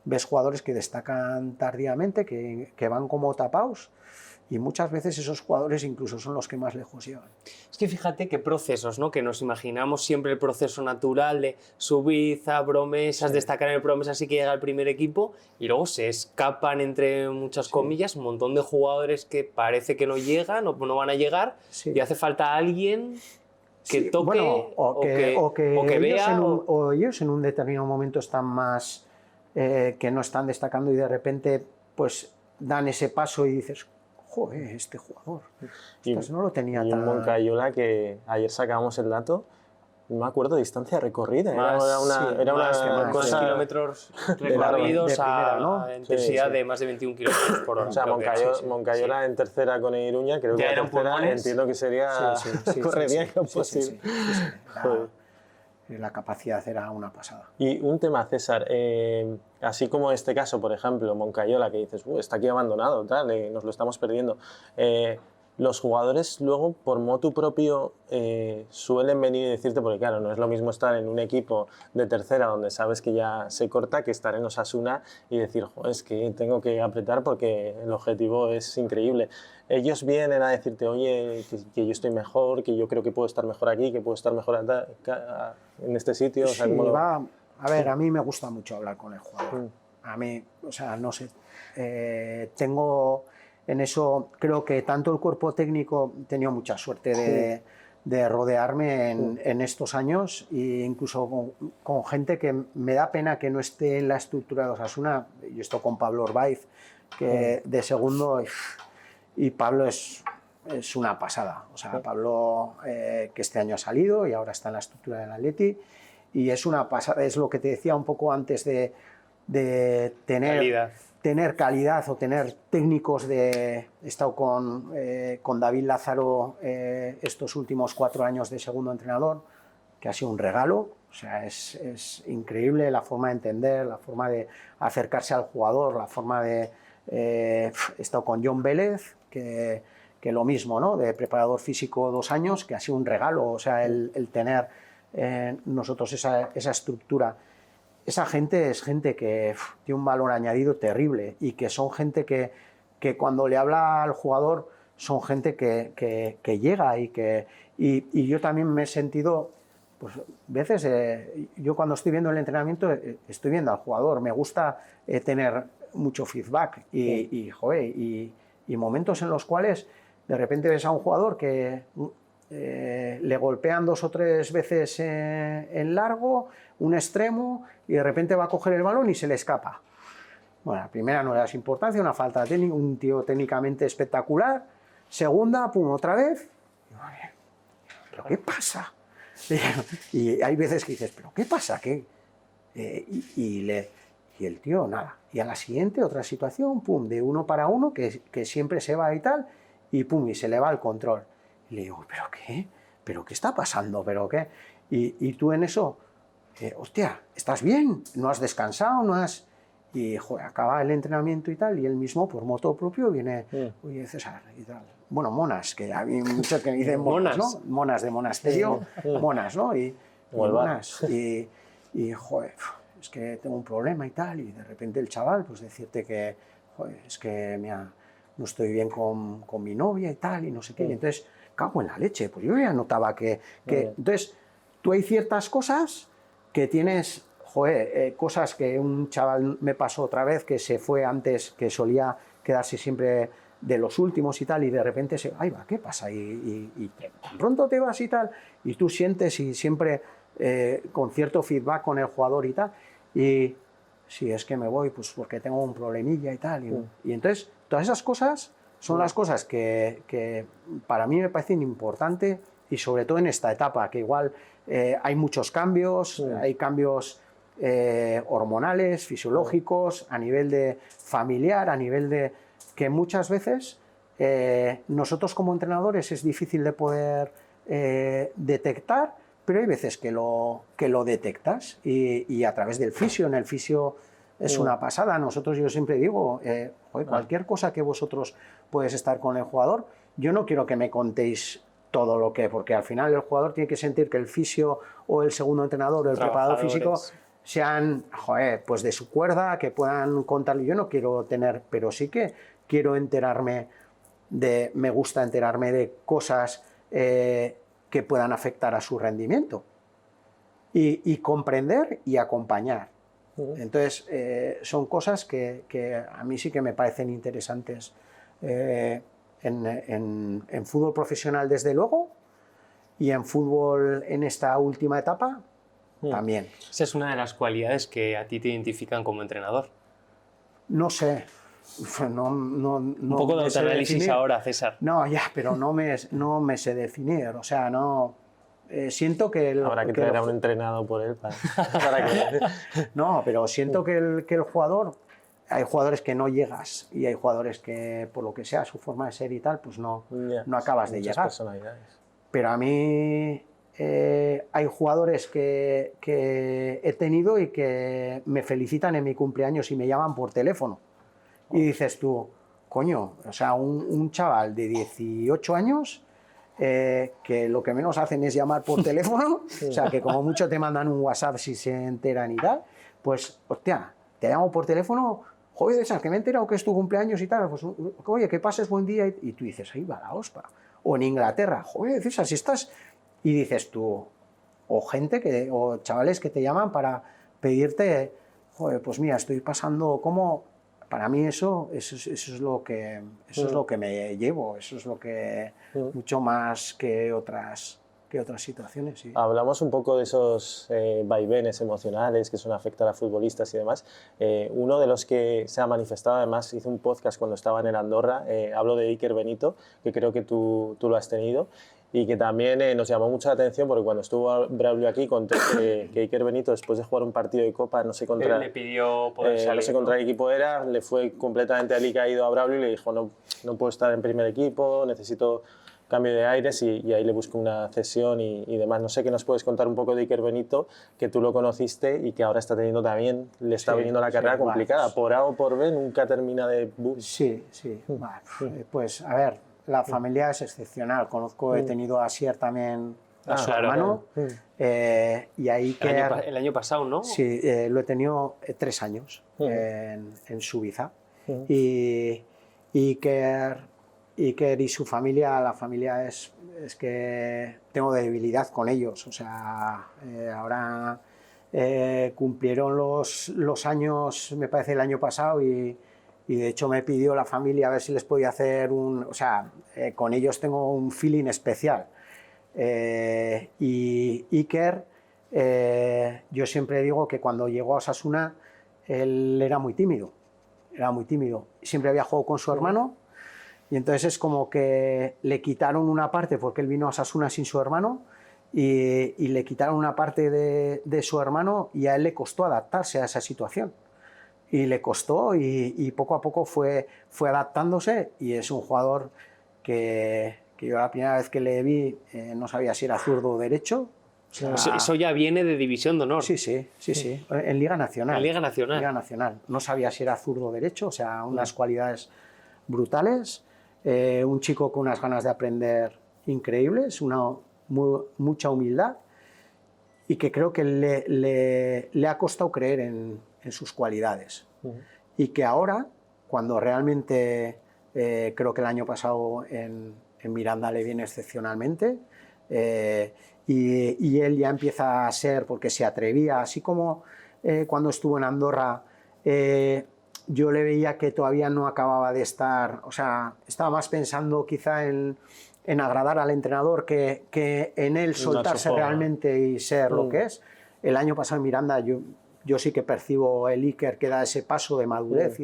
ves jugadores que destacan tardíamente, que van como tapados, y muchas veces esos jugadores incluso son los que más lejos llegan. Es que fíjate qué procesos, ¿no? Que nos imaginamos siempre el proceso natural de Suiza, Promesas, destacar en el Promesas y que llega al primer equipo, y luego se escapan, entre muchas comillas, un montón de jugadores que parece que no llegan o no van a llegar, y hace falta alguien que toque, bueno, o que vea. Ellos en un determinado momento están más, que no están destacando y de repente pues dan ese paso y dices, joder, este jugador, no lo tenía tan... Y un Moncayola que ayer sacábamos el dato, no me acuerdo, distancia recorrida, más, era una más kilómetros recorridos primera, a intensidad de más de 21 kilómetros por hora. O sea, Moncayola en tercera con el Iruña, creo que en tercera entiendo que sería correría imposible. La capacidad era una pasada. Y un tema, César, así como este caso, por ejemplo, Moncayola, que dices, está aquí abandonado, tal, nos lo estamos perdiendo. Los jugadores luego, por motu propio, suelen venir y decirte, porque claro, no es lo mismo estar en un equipo de tercera donde sabes que ya se corta, que estar en Osasuna y decir, joder, es que tengo que apretar porque el objetivo es increíble. Ellos vienen a decirte, oye, que yo estoy mejor, que yo creo que puedo estar mejor aquí, que puedo estar mejor en este sitio. Sí, a ver, a mí me gusta mucho hablar con el jugador. A mí, o sea, no sé, tengo... En eso creo que tanto el cuerpo técnico, he tenido mucha suerte de rodearme en estos años, e incluso con gente que me da pena que no esté en la estructura de Osasuna. Yo estoy con Pablo Orbaiz, que de segundo, y Pablo es una pasada. O sea, Pablo, que este año ha salido y ahora está en la estructura del Atleti, y es una pasada. Es lo que te decía un poco antes de tener calidad o tener técnicos. He estado con David Lázaro estos últimos 4 años de segundo entrenador, que ha sido un regalo. O sea, es increíble la forma de entender, la forma de acercarse al jugador, la forma de... he estado con John Vélez, que lo mismo, ¿no? De preparador físico 2 años, que ha sido un regalo. O sea, el tener nosotros esa estructura. Esa gente es gente que tiene un valor añadido terrible, y que son gente que cuando le habla al jugador son gente que llega, y yo también me he sentido, pues veces, yo cuando estoy viendo el entrenamiento estoy viendo al jugador, me gusta tener mucho feedback y momentos en los cuales de repente ves a un jugador que le golpean 2 o 3 veces en largo, un extremo, y de repente va a coger el balón y se le escapa. Bueno, la primera no le das importancia, una falta técnica, un tío técnicamente espectacular. Segunda, pum, otra vez. ¿Pero qué pasa? Y hay veces que dices, ¿pero qué pasa? ¿Qué? Y el tío, nada. Y a la siguiente, otra situación, pum, de 1 para 1, que siempre se va y tal, y pum, y se le va el control. Y le digo, ¿pero qué? ¿Pero qué está pasando? ¿Pero qué? Y tú en eso, hostia, ¿estás bien? ¿No has descansado? ¿No has...? Y joder, acaba el entrenamiento y tal, y él mismo, por moto propio, viene, oye, César, y tal. Bueno, monas, que hay muchos que me dicen monas, ¿no? Monas de monasterio, monas, ¿no? Y monas. Y joder, es que tengo un problema y tal, y de repente el chaval, pues decirte que, joder, es que no estoy bien con mi novia y tal, y no sé qué, y entonces, cago en la leche, pues yo ya notaba que entonces, tú hay ciertas cosas que tienes... Joder, cosas que un chaval me pasó otra vez, que se fue antes, que solía quedarse siempre de los últimos y tal, y de repente ahí va, ¿qué pasa? Y tan pronto te vas y tal, y tú sientes, y siempre con cierto feedback con el jugador y tal, y si es que me voy, pues porque tengo un problemilla y tal, y entonces todas esas cosas son las cosas que para mí me parecen importantes, y sobre todo en esta etapa, que igual hay muchos cambios, hay cambios hormonales, fisiológicos, a nivel de familiar, a nivel de que muchas veces nosotros como entrenadores es difícil de poder detectar, pero hay veces que lo detectas, y a través del fisio. En el fisio es una pasada. Nosotros, yo siempre digo, joder, cualquier cosa que vosotros puedes estar con el jugador, yo no quiero que me contéis todo lo que, porque al final el jugador tiene que sentir que el fisio o el segundo entrenador o el preparador físico sean, joder, pues de su cuerda, que puedan contarle. Yo no quiero tener, pero sí que quiero enterarme me gusta enterarme de cosas que puedan afectar a su rendimiento, y comprender y acompañar. Entonces, son cosas que a mí sí que me parecen interesantes en fútbol profesional, desde luego, y en fútbol en esta última etapa también. Esa es una de las cualidades que a ti te identifican como entrenador. No sé. Un poco de autoanálisis ahora, César. No, ya, pero no me sé definir. O sea, no... siento que... Habrá que traer a un entrenado por él para que... No, pero siento que el jugador... Hay jugadores que no llegas, y hay jugadores que, por lo que sea, su forma de ser y tal, pues no acabas de llegar. Pero a mí hay jugadores que he tenido y que me felicitan en mi cumpleaños y me llaman por teléfono. Y dices tú, coño, o sea, un chaval de 18 años que lo que menos hacen es llamar por teléfono, o sea, que como mucho te mandan un WhatsApp si se enteran y tal, pues, hostia, te llamo por teléfono, joder, César, que me he enterado que es tu cumpleaños y tal, pues, oye, que pases buen día, y tú dices, ahí va la hospa. O en Inglaterra, joder, César, si estás... Y dices tú, o chavales que te llaman para pedirte, joder, pues mira, estoy pasando como... Para mí eso es lo que me llevo, eso es lo que mucho más que otras que otras situaciones, sí. Hablamos un poco de esos vaivenes emocionales que suelen afectar a futbolistas y demás. Uno de los que se ha manifestado, además hizo un podcast cuando estaba en el Andorra, hablo de Iker Benito, que creo que tú lo has tenido, y que también nos llamó mucho la atención porque cuando estuvo Braulio aquí conté que Iker Benito, después de jugar un partido de Copa, no sé contra, le pidió poder salir, no sé contra qué equipo era, le fue completamente alicaído a Braulio y le dijo no puedo estar en primer equipo, necesito cambio de aires, y ahí le busco una cesión y demás. No sé qué nos puedes contar un poco de Iker Benito, que tú lo conociste y que ahora está teniendo también, le está viniendo la carrera complicada, pues, por A o por B, nunca termina de... Sí. Pues a ver, la familia es excepcional. Conozco, he tenido a Asier también, a su hermano, y a Iker... El año pasado, ¿no? Sí, lo he tenido 3 años en Suiza. Y Iker y su familia, la familia es que tengo debilidad con ellos. O sea, ahora cumplieron los años, me parece, el año pasado, y de hecho me pidió la familia a ver si les podía hacer o sea, con ellos tengo un feeling especial. Y Iker, yo siempre digo que cuando llegó a Osasuna, él era muy tímido, siempre había jugado con su hermano, y entonces es como que le quitaron una parte, porque él vino a Osasuna sin su hermano, y le quitaron una parte de su hermano, y a él le costó adaptarse a esa situación. Y le costó, y poco a poco fue adaptándose, y es un jugador que yo la primera vez que le vi no sabía si era zurdo o derecho. O sea, eso ya viene de División de Honor. Sí, en Liga Nacional. En Liga Nacional. Liga Nacional. No sabía si era zurdo o derecho, o sea, unas cualidades brutales, un chico con unas ganas de aprender increíbles, mucha humildad, y que creo que le ha costado creer en sus cualidades. Y que ahora, cuando realmente creo que el año pasado en Miranda le viene excepcionalmente, y él ya empieza a ser, porque se atrevía, así como cuando estuvo en Andorra, yo le veía que todavía no acababa de estar, o sea, estaba más pensando quizá en agradar al entrenador que en él soltarse realmente y ser lo que es. El año pasado en Miranda yo sí que percibo el Iker que da ese paso de madurez,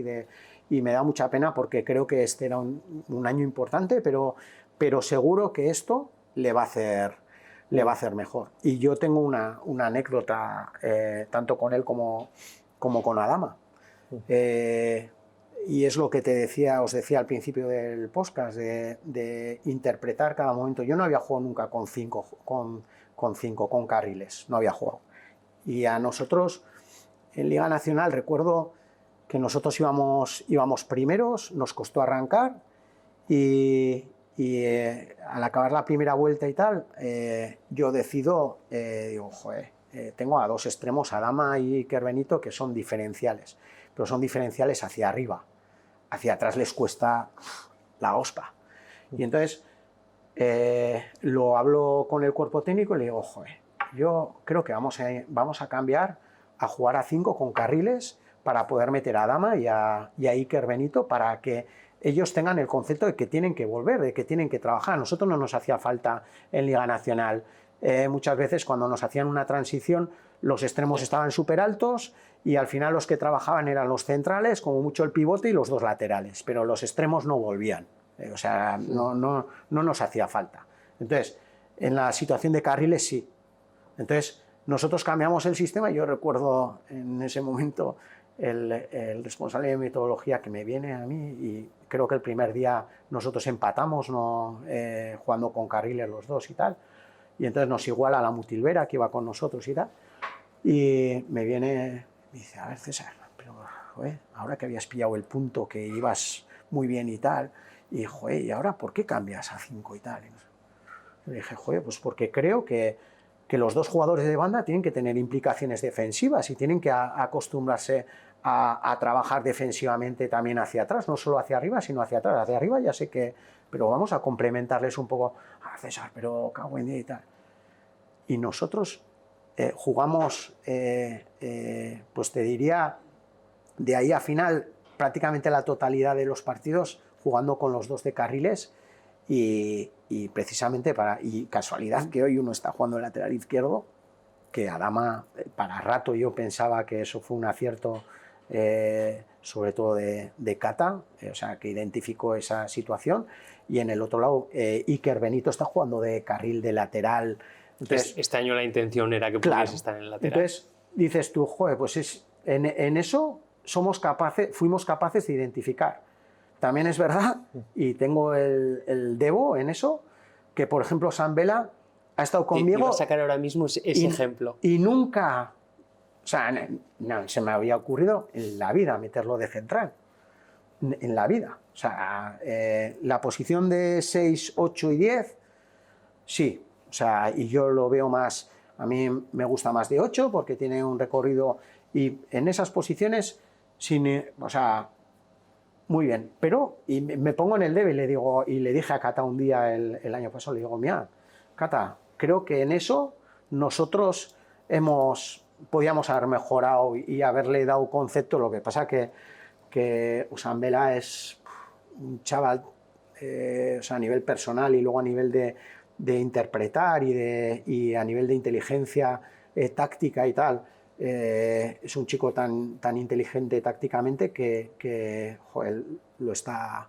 y me da mucha pena, porque creo que este era un año importante, pero seguro que esto le va a hacer mejor. Y yo tengo una anécdota, tanto con él como con Adama. Y es lo que os decía al principio del podcast, de interpretar cada momento. Yo no había jugado nunca con cinco carriles, no había jugado. Y a nosotros, en Liga Nacional, recuerdo que nosotros íbamos primeros, nos costó arrancar, y al acabar la primera vuelta y tal, yo decido, digo, joder, tengo a 2 extremos, Adama y Iker Benito, que son diferenciales, pero son diferenciales hacia arriba. Hacia atrás les cuesta la hospa. Y entonces lo hablo con el cuerpo técnico y le digo, joder, yo creo que vamos a cambiar a jugar a 5 con carriles para poder meter a Adama y a Iker Benito, para que ellos tengan el concepto de que tienen que volver, de que tienen que trabajar. A nosotros no nos hacía falta en Liga Nacional. Muchas veces cuando nos hacían una transición, los extremos estaban súper altos, y al final los que trabajaban eran los centrales, como mucho el pivote, y los 2 laterales, pero los extremos no volvían. O sea, no nos hacía falta. Entonces, en la situación de carriles sí. Entonces, nosotros cambiamos el sistema. Yo recuerdo en ese momento el responsable de metodología que me viene a mí, y creo que el primer día nosotros empatamos, jugando con carriles los 2 y tal, y entonces nos iguala la Mutilvera, que iba con nosotros y tal, y me dice, a ver, César, pero joder, ahora que habías pillado el punto, que ibas muy bien y tal, y joder, ¿y ahora por qué cambias a 5 y tal? Y le dije, joder, pues porque creo que los 2 jugadores de banda tienen que tener implicaciones defensivas, y tienen que acostumbrarse a trabajar defensivamente también hacia atrás, no solo hacia arriba, sino hacia atrás. Hacia arriba ya sé que, pero vamos a complementarles un poco. César, pero cago en día y tal. Y nosotros jugamos, pues te diría, de ahí a final, prácticamente la totalidad de los partidos jugando con los 2 de carriles, y precisamente y casualidad que hoy uno está jugando de lateral izquierdo, que Adama, para rato yo pensaba que eso fue un acierto, sobre todo de Cata, o sea, que identificó esa situación, y en el otro lado Iker Benito está jugando de carril de lateral. Entonces, este año la intención era que pudiese estar en el lateral. Entonces dices tú, joder, pues en eso fuimos capaces de identificar. También es verdad, y tengo el debo en eso, que por ejemplo Sam Vela ha estado conmigo. Te iba a sacar ahora mismo ese ejemplo. Y nunca, o sea, no se me había ocurrido en la vida meterlo de central. En la vida. O sea, la posición de 6, 8 y 10, sí. O sea, y yo lo veo más, a mí me gusta más de 8 porque tiene un recorrido, y en esas posiciones, o sea, muy bien. Pero, y me pongo en el debe y le dije a Cata un día el año pasado, le digo, mira, Cata, creo que en eso nosotros podíamos haber mejorado y haberle dado concepto. Lo que pasa que Usman Vela es un chaval, o sea, a nivel personal y luego a nivel de interpretar y a nivel de inteligencia táctica y tal, es un chico tan inteligente tácticamente que joder, lo está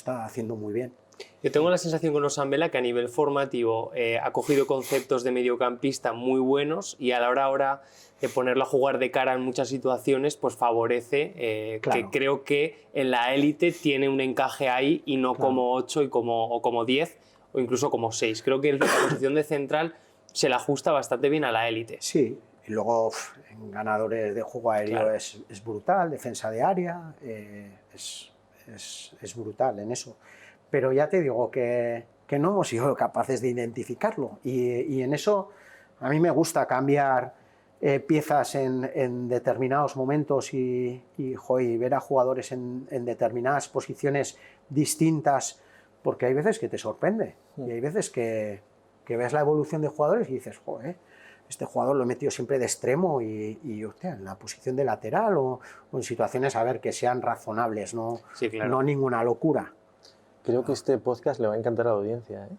haciendo muy bien. Yo tengo la sensación con Usman Vela que a nivel formativo ha cogido conceptos de mediocampista muy buenos, y a la hora de ponerlo a jugar de cara en muchas situaciones, pues favorece, claro. que creo que en la élite tiene un encaje ahí, y no claro, como 8 o como 10 o incluso como 6. Creo que la posición de central se la ajusta bastante bien a la élite. Sí, y luego en ganadores de juego aéreo claro, es brutal, defensa de área, es brutal en eso. Pero ya te digo que no hemos sido capaces de identificarlo, y en eso a mí me gusta cambiar piezas en determinados momentos y ver a jugadores en determinadas posiciones distintas, porque hay veces que te sorprende, y hay veces que ves la evolución de jugadores y dices, joder, este jugador lo he metido siempre de extremo y hostia, en la posición de lateral o en situaciones, a ver, que sean razonables, no, sí, claro, no ninguna locura. Creo que este podcast le va a encantar a la audiencia, ¿eh?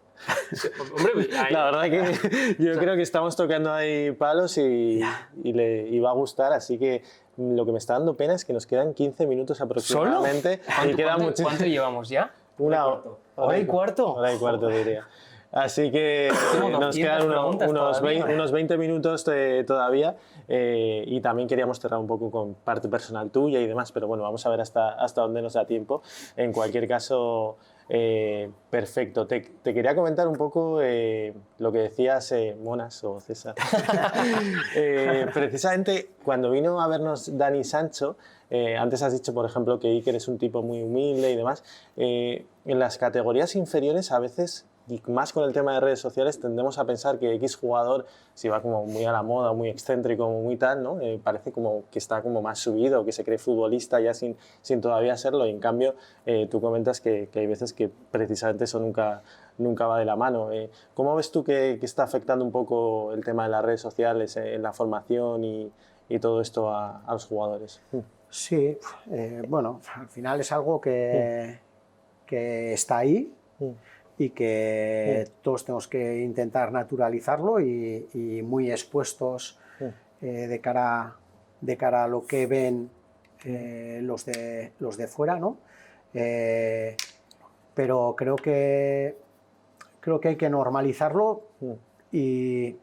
Sí, hombre, la verdad que yo creo que estamos tocando ahí palos y va a gustar, así que lo que me está dando pena es que nos quedan 15 minutos aproximadamente. ¿Solo? ¿Cuánto llevamos ya? Hora y cuarto. Hora y cuarto, diría. Así que nos quedan unos 20 minutos todavía, y también queríamos cerrar un poco con parte personal tuya y demás, pero bueno, vamos a ver hasta dónde nos da tiempo. En cualquier caso, perfecto. Te quería comentar un poco lo que decías, Monas o César. Precisamente cuando vino a vernos Dani Sancho, antes has dicho, por ejemplo, que Iker es un tipo muy humilde y demás. En las categorías inferiores a veces, y más con el tema de redes sociales, tendemos a pensar que X jugador, si va como muy a la moda, muy excéntrico, muy tal, ¿no? Parece como que está como más subido, que se cree futbolista ya sin todavía serlo, y en cambio tú comentas que hay veces que precisamente eso nunca va de la mano. ¿Cómo ves tú que está afectando un poco el tema de las redes sociales en la formación y todo esto a los jugadores? Sí, bueno, al final es algo que está ahí, y que todos tenemos que intentar naturalizarlo y muy expuestos de cara a lo que ven los de fuera, ¿no? Pero creo que hay que normalizarlo, y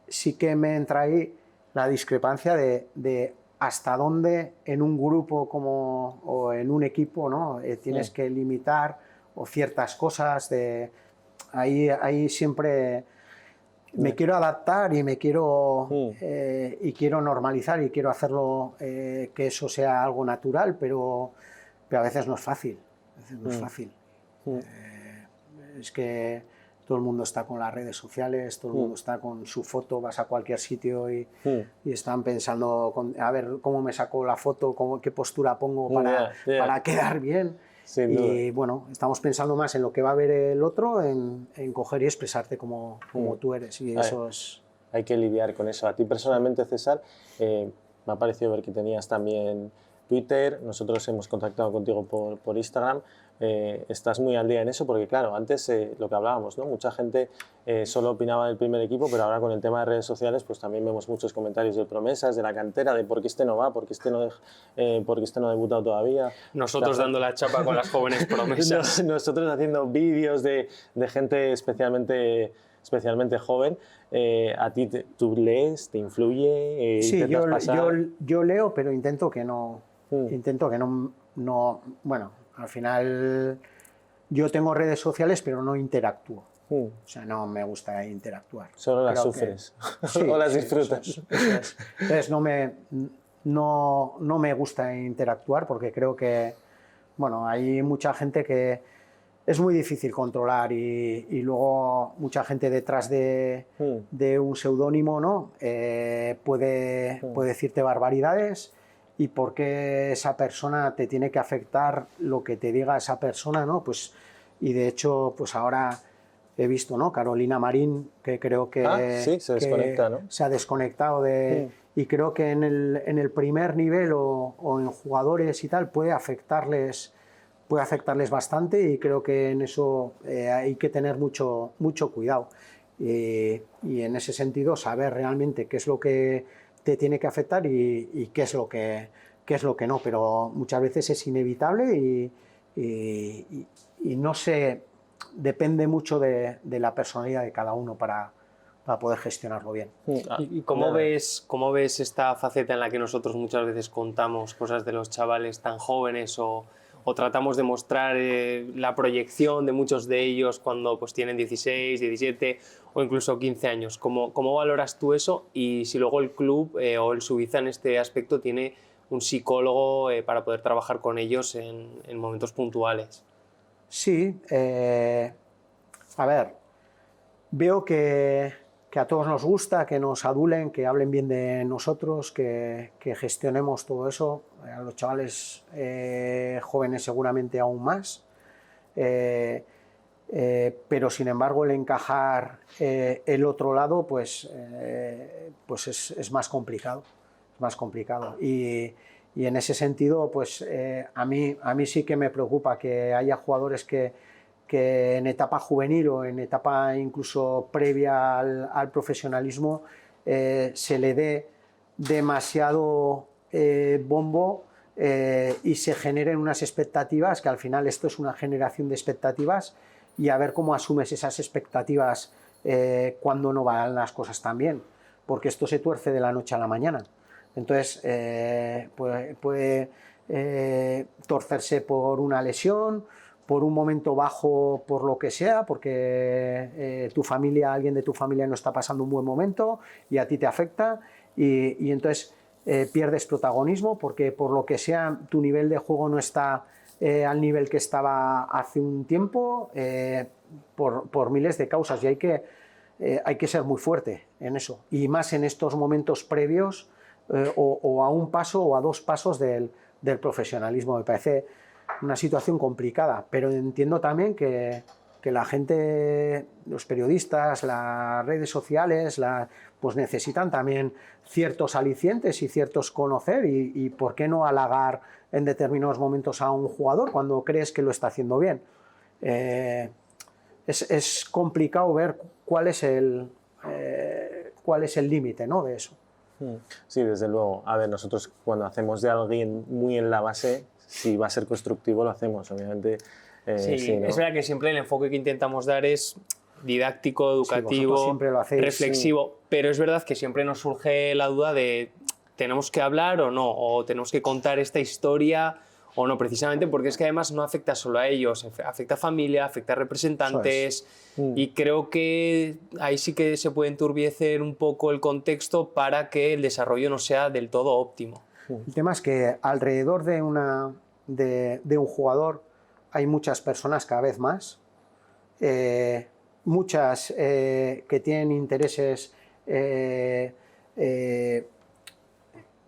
sí que me entra ahí la discrepancia de hasta dónde en un grupo o en un equipo, ¿no? Tienes que limitar o ciertas cosas. Ahí siempre me quiero adaptar y quiero normalizar y quiero hacerlo, que eso sea algo natural, pero a veces no es fácil. Es que todo el mundo está con las redes sociales, todo el mundo está con su foto, vas a cualquier sitio y están pensando, a ver cómo me saco la foto, qué postura pongo para quedar bien. Y bueno, estamos pensando más en lo que va a ver el otro, en coger y expresarte como tú eres, y eso es... Hay que lidiar con eso. A ti personalmente, César, me ha parecido ver que tenías también Twitter, nosotros hemos contactado contigo por Instagram, estás muy al día en eso, porque claro, antes lo que hablábamos, ¿no? Mucha gente solo opinaba del primer equipo, pero ahora con el tema de redes sociales pues también vemos muchos comentarios de promesas, de la cantera, de por qué este no va, por qué este no ha debutado todavía. Nosotros dando la chapa con las jóvenes promesas. Nosotros haciendo vídeos de gente especialmente joven. ¿A ti tú lees, te influye? Sí, yo leo, pero intento que no, bueno, al final yo tengo redes sociales, pero no interactúo. O sea, no me gusta interactuar. Solo las sufres o las disfrutas. Eso es. Entonces no me gusta interactuar porque creo que, bueno, hay mucha gente que es muy difícil controlar y luego mucha gente detrás de un seudónimo, ¿no? Puede decirte barbaridades. ¿Y por qué esa persona te tiene que afectar lo que te diga esa persona, ¿no? Pues, y de hecho, pues ahora he visto, ¿no? Carolina Marín, que creo que, sí, se desconecta, ¿no? Se ha desconectado de... Y creo que en el primer nivel o en jugadores y tal puede afectarles bastante, y creo que en eso hay que tener mucho cuidado. Y en ese sentido, saber realmente qué es lo que te tiene que afectar y qué es lo que no, pero muchas veces es inevitable y no sé, depende mucho de la personalidad de cada uno para poder gestionarlo bien. ¿Y cómo ves esta faceta en la que nosotros muchas veces contamos cosas de los chavales tan jóvenes o tratamos de mostrar la proyección de muchos de ellos cuando pues, tienen 16, 17 o incluso 15 años? ¿Cómo valoras tú eso? Y si luego el club o el Suiza en este aspecto tiene un psicólogo para poder trabajar con ellos en momentos puntuales. Sí, a ver, veo que a todos nos gusta, que nos adulen, que hablen bien de nosotros, que gestionemos todo eso. A los chavales jóvenes seguramente aún más. Pero sin embargo el encajar el otro lado pues es más complicado. Es más complicado. Y en ese sentido pues a mí sí que me preocupa que haya jugadores que en etapa juvenil o en etapa incluso previa al profesionalismo se le dé demasiado bombo y se generen unas expectativas, que al final esto es una generación de expectativas, y a ver cómo asumes esas expectativas cuando no van las cosas tan bien, porque esto se tuerce de la noche a la mañana. Entonces puede torcerse por una lesión, por un momento bajo, por lo que sea, porque alguien de tu familia no está pasando un buen momento y a ti te afecta, y entonces pierdes protagonismo porque por lo que sea tu nivel de juego no está al nivel que estaba hace un tiempo, por miles de causas, y hay que ser muy fuerte en eso, y más en estos momentos previos o a un paso o a dos pasos del profesionalismo. Me parece una situación complicada, pero entiendo también que la gente, los periodistas, las redes sociales, pues necesitan también ciertos alicientes y ciertos conocer, y por qué no halagar en determinados momentos a un jugador cuando crees que lo está haciendo bien. Es complicado ver cuál es el límite, ¿no?, de eso. Sí, desde luego. A ver, nosotros cuando hacemos de alguien muy en la base, si va a ser constructivo lo hacemos, obviamente. Sí, ¿no? Es verdad que siempre el enfoque que intentamos dar es didáctico, educativo, sí, siempre lo hacéis, reflexivo, sí. Pero es verdad que siempre nos surge la duda de ¿tenemos que hablar o no? ¿O tenemos que contar esta historia o no? Precisamente porque es que además no afecta solo a ellos, afecta a familia, afecta a representantes, y creo que ahí sí que se puede enturbiecer un poco el contexto para que el desarrollo no sea del todo óptimo. El tema es que alrededor de un jugador hay muchas personas, cada vez más, muchas que tienen intereses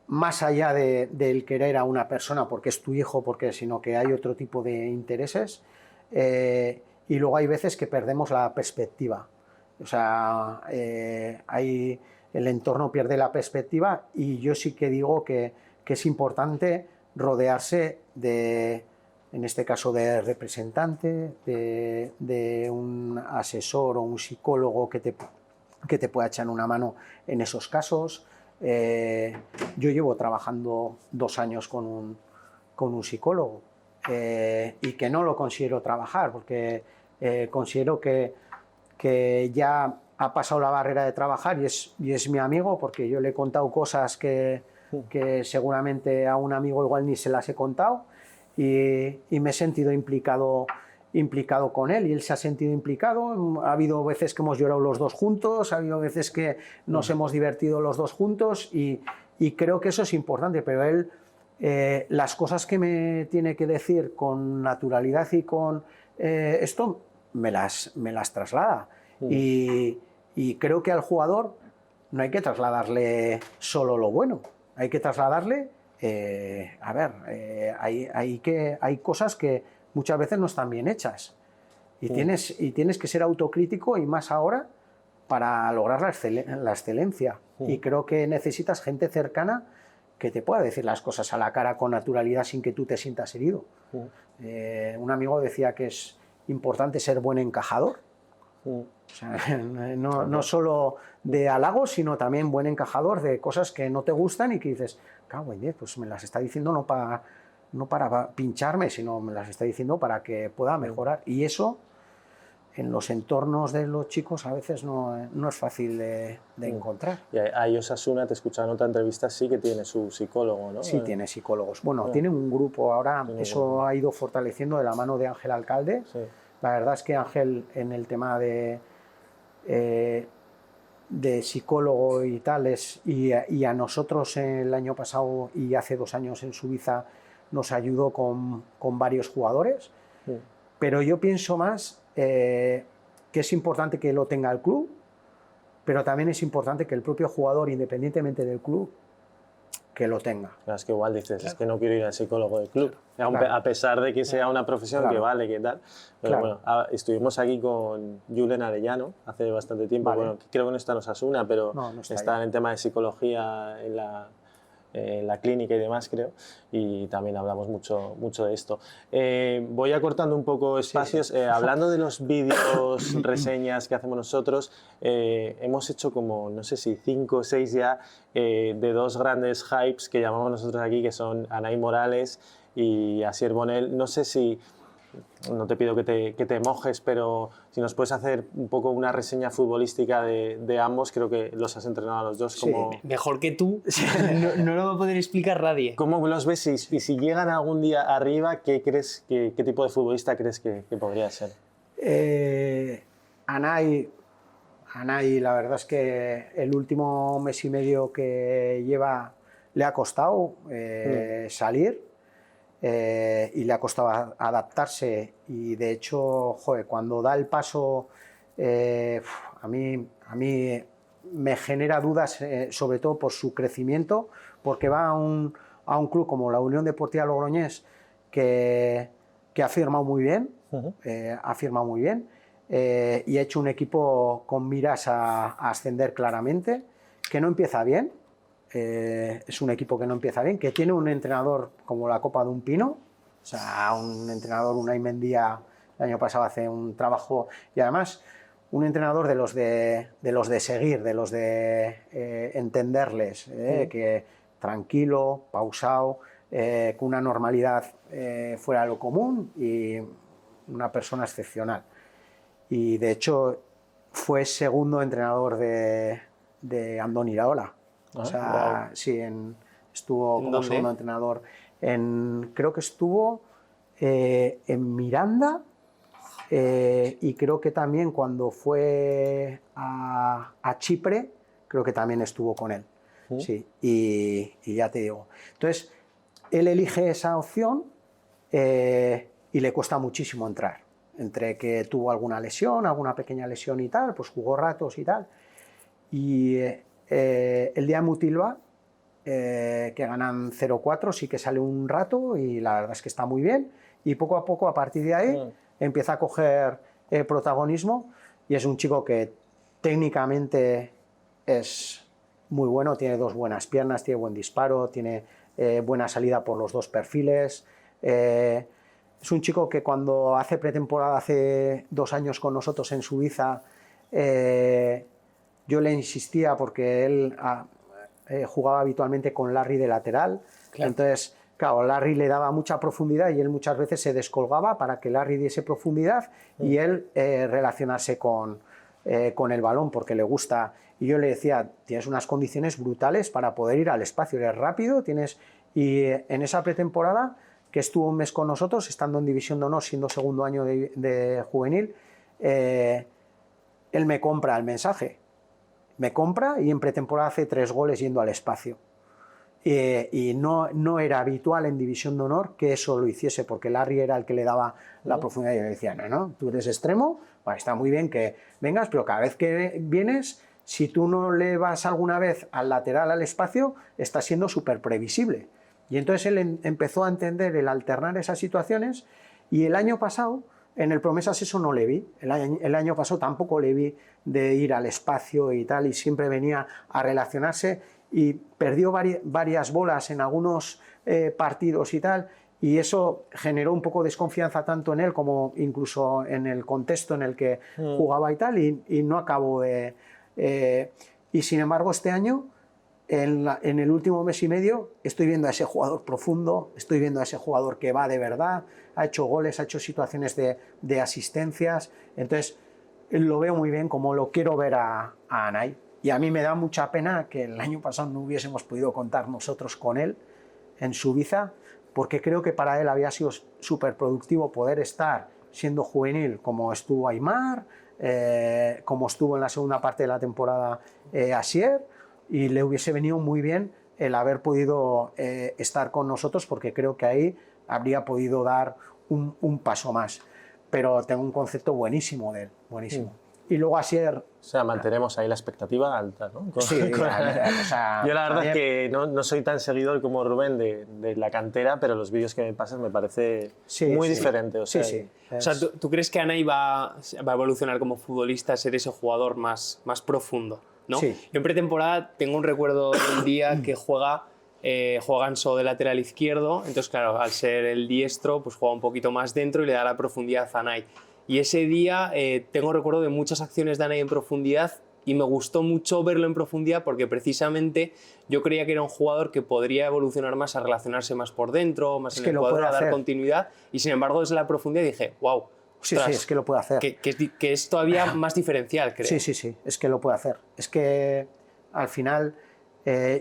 más allá del querer a una persona porque es tu hijo, sino que hay otro tipo de intereses, y luego hay veces que perdemos la perspectiva. O sea, el entorno pierde la perspectiva, y yo sí que digo que es importante rodearse de en este caso de representante, de un asesor o un psicólogo que te pueda echar una mano en esos casos. Yo llevo trabajando 2 años con un psicólogo y que no lo considero trabajar, porque considero que ya ha pasado la barrera de trabajar y es mi amigo, porque yo le he contado cosas que seguramente a un amigo igual ni se las he contado, y me he sentido implicado con él, y él se ha sentido implicado. Ha habido veces que hemos llorado los dos juntos, ha habido veces que nos hemos divertido los dos juntos, y creo que eso es importante, pero él las cosas que me tiene que decir con naturalidad y con esto me las traslada. Y creo que al jugador no hay que trasladarle solo lo bueno, hay que trasladarle, hay cosas que muchas veces no están bien hechas, y tienes que ser autocrítico, y más ahora para lograr la excelencia. Y creo que necesitas gente cercana que te pueda decir las cosas a la cara con naturalidad sin que tú te sientas herido. Un amigo decía que es importante ser buen encajador. O sea, no solo de halagos, sino también buen encajador de cosas que no te gustan y que dices, cago en 10, pues me las está diciendo no para pincharme, sino me las está diciendo para que pueda mejorar. Y eso, en los entornos de los chicos, a veces no es fácil de encontrar. Y ahí Osasuna, te escuchaba en otra entrevista, sí que tiene su psicólogo, ¿no? Sí, tiene psicólogos. Bueno, tiene un grupo ahora, eso ha ido fortaleciendo de la mano de Ángel Alcalde. Sí. La verdad es que Ángel, en el tema de psicólogo y tales, y a nosotros el año pasado y hace 2 años en Suiza nos ayudó con varios jugadores. Sí. Pero yo pienso más que es importante que lo tenga el club, pero también es importante que el propio jugador, independientemente del club, que lo tenga. Es que igual dices, es que no quiero ir al psicólogo del club, a pesar de que sea una profesión que vale, que tal. Pero bueno, estuvimos aquí con Julen Arellano hace bastante tiempo, bueno, creo que no está en Osasuna, pero no está en el tema de psicología en la clínica y demás, creo, y también hablamos mucho de esto. Voy acortando un poco espacios. Sí. Hablando de los vídeos, reseñas que hacemos nosotros, hemos hecho como, no sé si 5 o 6 ya, de 2 grandes hypes que llamamos nosotros aquí, que son Anay Morales y Asier Bonel. No sé si, no te pido que te mojes, pero si nos puedes hacer un poco una reseña futbolística de ambos. Creo que los has entrenado a los dos. Como... Sí, mejor que tú, no lo va a poder explicar nadie. ¿Cómo los ves? Y si llegan algún día arriba, ¿qué tipo de futbolista crees que podría ser? Anay, la verdad es que el último mes y medio que lleva le ha costado salir. Y le ha costado adaptarse, y de hecho, joder, cuando da el paso, a mí me genera dudas, sobre todo por su crecimiento, porque va a un club como la Unión Deportiva Logroñés, que ha firmado muy bien, y ha hecho un equipo con miras a ascender claramente, que no empieza bien. Es un equipo que no empieza bien, que tiene un entrenador como la copa de un pino, o sea, un entrenador, Unai Mendía, el año pasado hace un trabajo, y además un entrenador de los de seguir, de los de entenderles, que tranquilo, pausado, con una normalidad fuera de lo común, y una persona excepcional. Y de hecho fue segundo entrenador de Andoni Iraola. O sea, wow. Sí, estuvo como segundo entrenador. Creo que estuvo en Miranda, y creo que también cuando fue a Chipre, creo que también estuvo con él. Sí, y ya te digo. Entonces, él elige esa opción y le cuesta muchísimo entrar. Entre que tuvo alguna lesión, alguna pequeña lesión y tal, pues jugó ratos y tal. Y el día de Mutilva, que ganan 0-4, sí que sale un rato, y la verdad es que está muy bien, y poco a poco, a partir de ahí, empieza a coger protagonismo, y es un chico que técnicamente es muy bueno, tiene 2 buenas piernas, tiene buen disparo, tiene buena salida por los 2 perfiles, Es un chico que cuando hace pretemporada, hace 2 años con nosotros en Suiza, yo le insistía porque él jugaba habitualmente con Larry de lateral. Claro. Entonces, claro, Larry le daba mucha profundidad y él muchas veces se descolgaba para que Larry diese profundidad y él relacionarse con el balón porque le gusta. Y yo le decía, tienes unas condiciones brutales para poder ir al espacio, eres rápido, y en esa pretemporada, que estuvo un mes con nosotros, estando en División de Honor, siendo segundo año de juvenil, él me compra el mensaje. Me compra y en pretemporada hace 3 goles yendo al espacio. Y no era habitual en División de Honor que eso lo hiciese, porque Larry era el que le daba la profundidad. Y yo le decía, no, tú eres extremo, bueno, está muy bien que vengas, pero cada vez que vienes, si tú no le vas alguna vez al lateral, al espacio, está siendo súper previsible. Y entonces él empezó a entender el alternar esas situaciones, y el año pasado, en el Promesas eso no le vi. El año pasado tampoco le vi de ir al espacio y tal, y siempre venía a relacionarse, y perdió varias bolas en algunos partidos y tal, y eso generó un poco de desconfianza tanto en él como incluso en el contexto en el que jugaba y tal, y no acabó de... y sin embargo este año, en el último mes y medio, estoy viendo a ese jugador profundo, estoy viendo a ese jugador que va de verdad, ha hecho goles, ha hecho situaciones de asistencias, entonces lo veo muy bien, como lo quiero ver a Anay. Y a mí me da mucha pena que el año pasado no hubiésemos podido contar nosotros con él en Suiza, porque creo que para él había sido súper productivo poder estar siendo juvenil, como estuvo Aimar, como estuvo en la segunda parte de la temporada Asier, y le hubiese venido muy bien el haber podido estar con nosotros, porque creo que ahí habría podido dar un paso más. Pero tengo un concepto buenísimo de él, buenísimo. Y luego Asier... O sea, mantenemos ahí la expectativa alta, ¿no? Sí, o sea, yo la verdad es que no soy tan seguidor como Rubén de la cantera, pero los vídeos que me pasas me parece muy diferente. O sea, O sea, ¿tú crees que Anay va a evolucionar como futbolista, a ser ese jugador más profundo, ¿no? Sí. Yo en pretemporada tengo un recuerdo del día que juega Ganso de lateral izquierdo, entonces claro, al ser el diestro, pues juega un poquito más dentro y le da la profundidad a Anay. Y ese día tengo recuerdo de muchas acciones de Anay en profundidad, y me gustó mucho verlo en profundidad porque precisamente yo creía que era un jugador que podría evolucionar más a relacionarse más por dentro, más en el cuadro, a dar continuidad, y sin embargo desde la profundidad dije, wow, ostras, sí, es que lo puede hacer. Que es todavía más diferencial, creo. Sí, es que lo puede hacer. Es que al final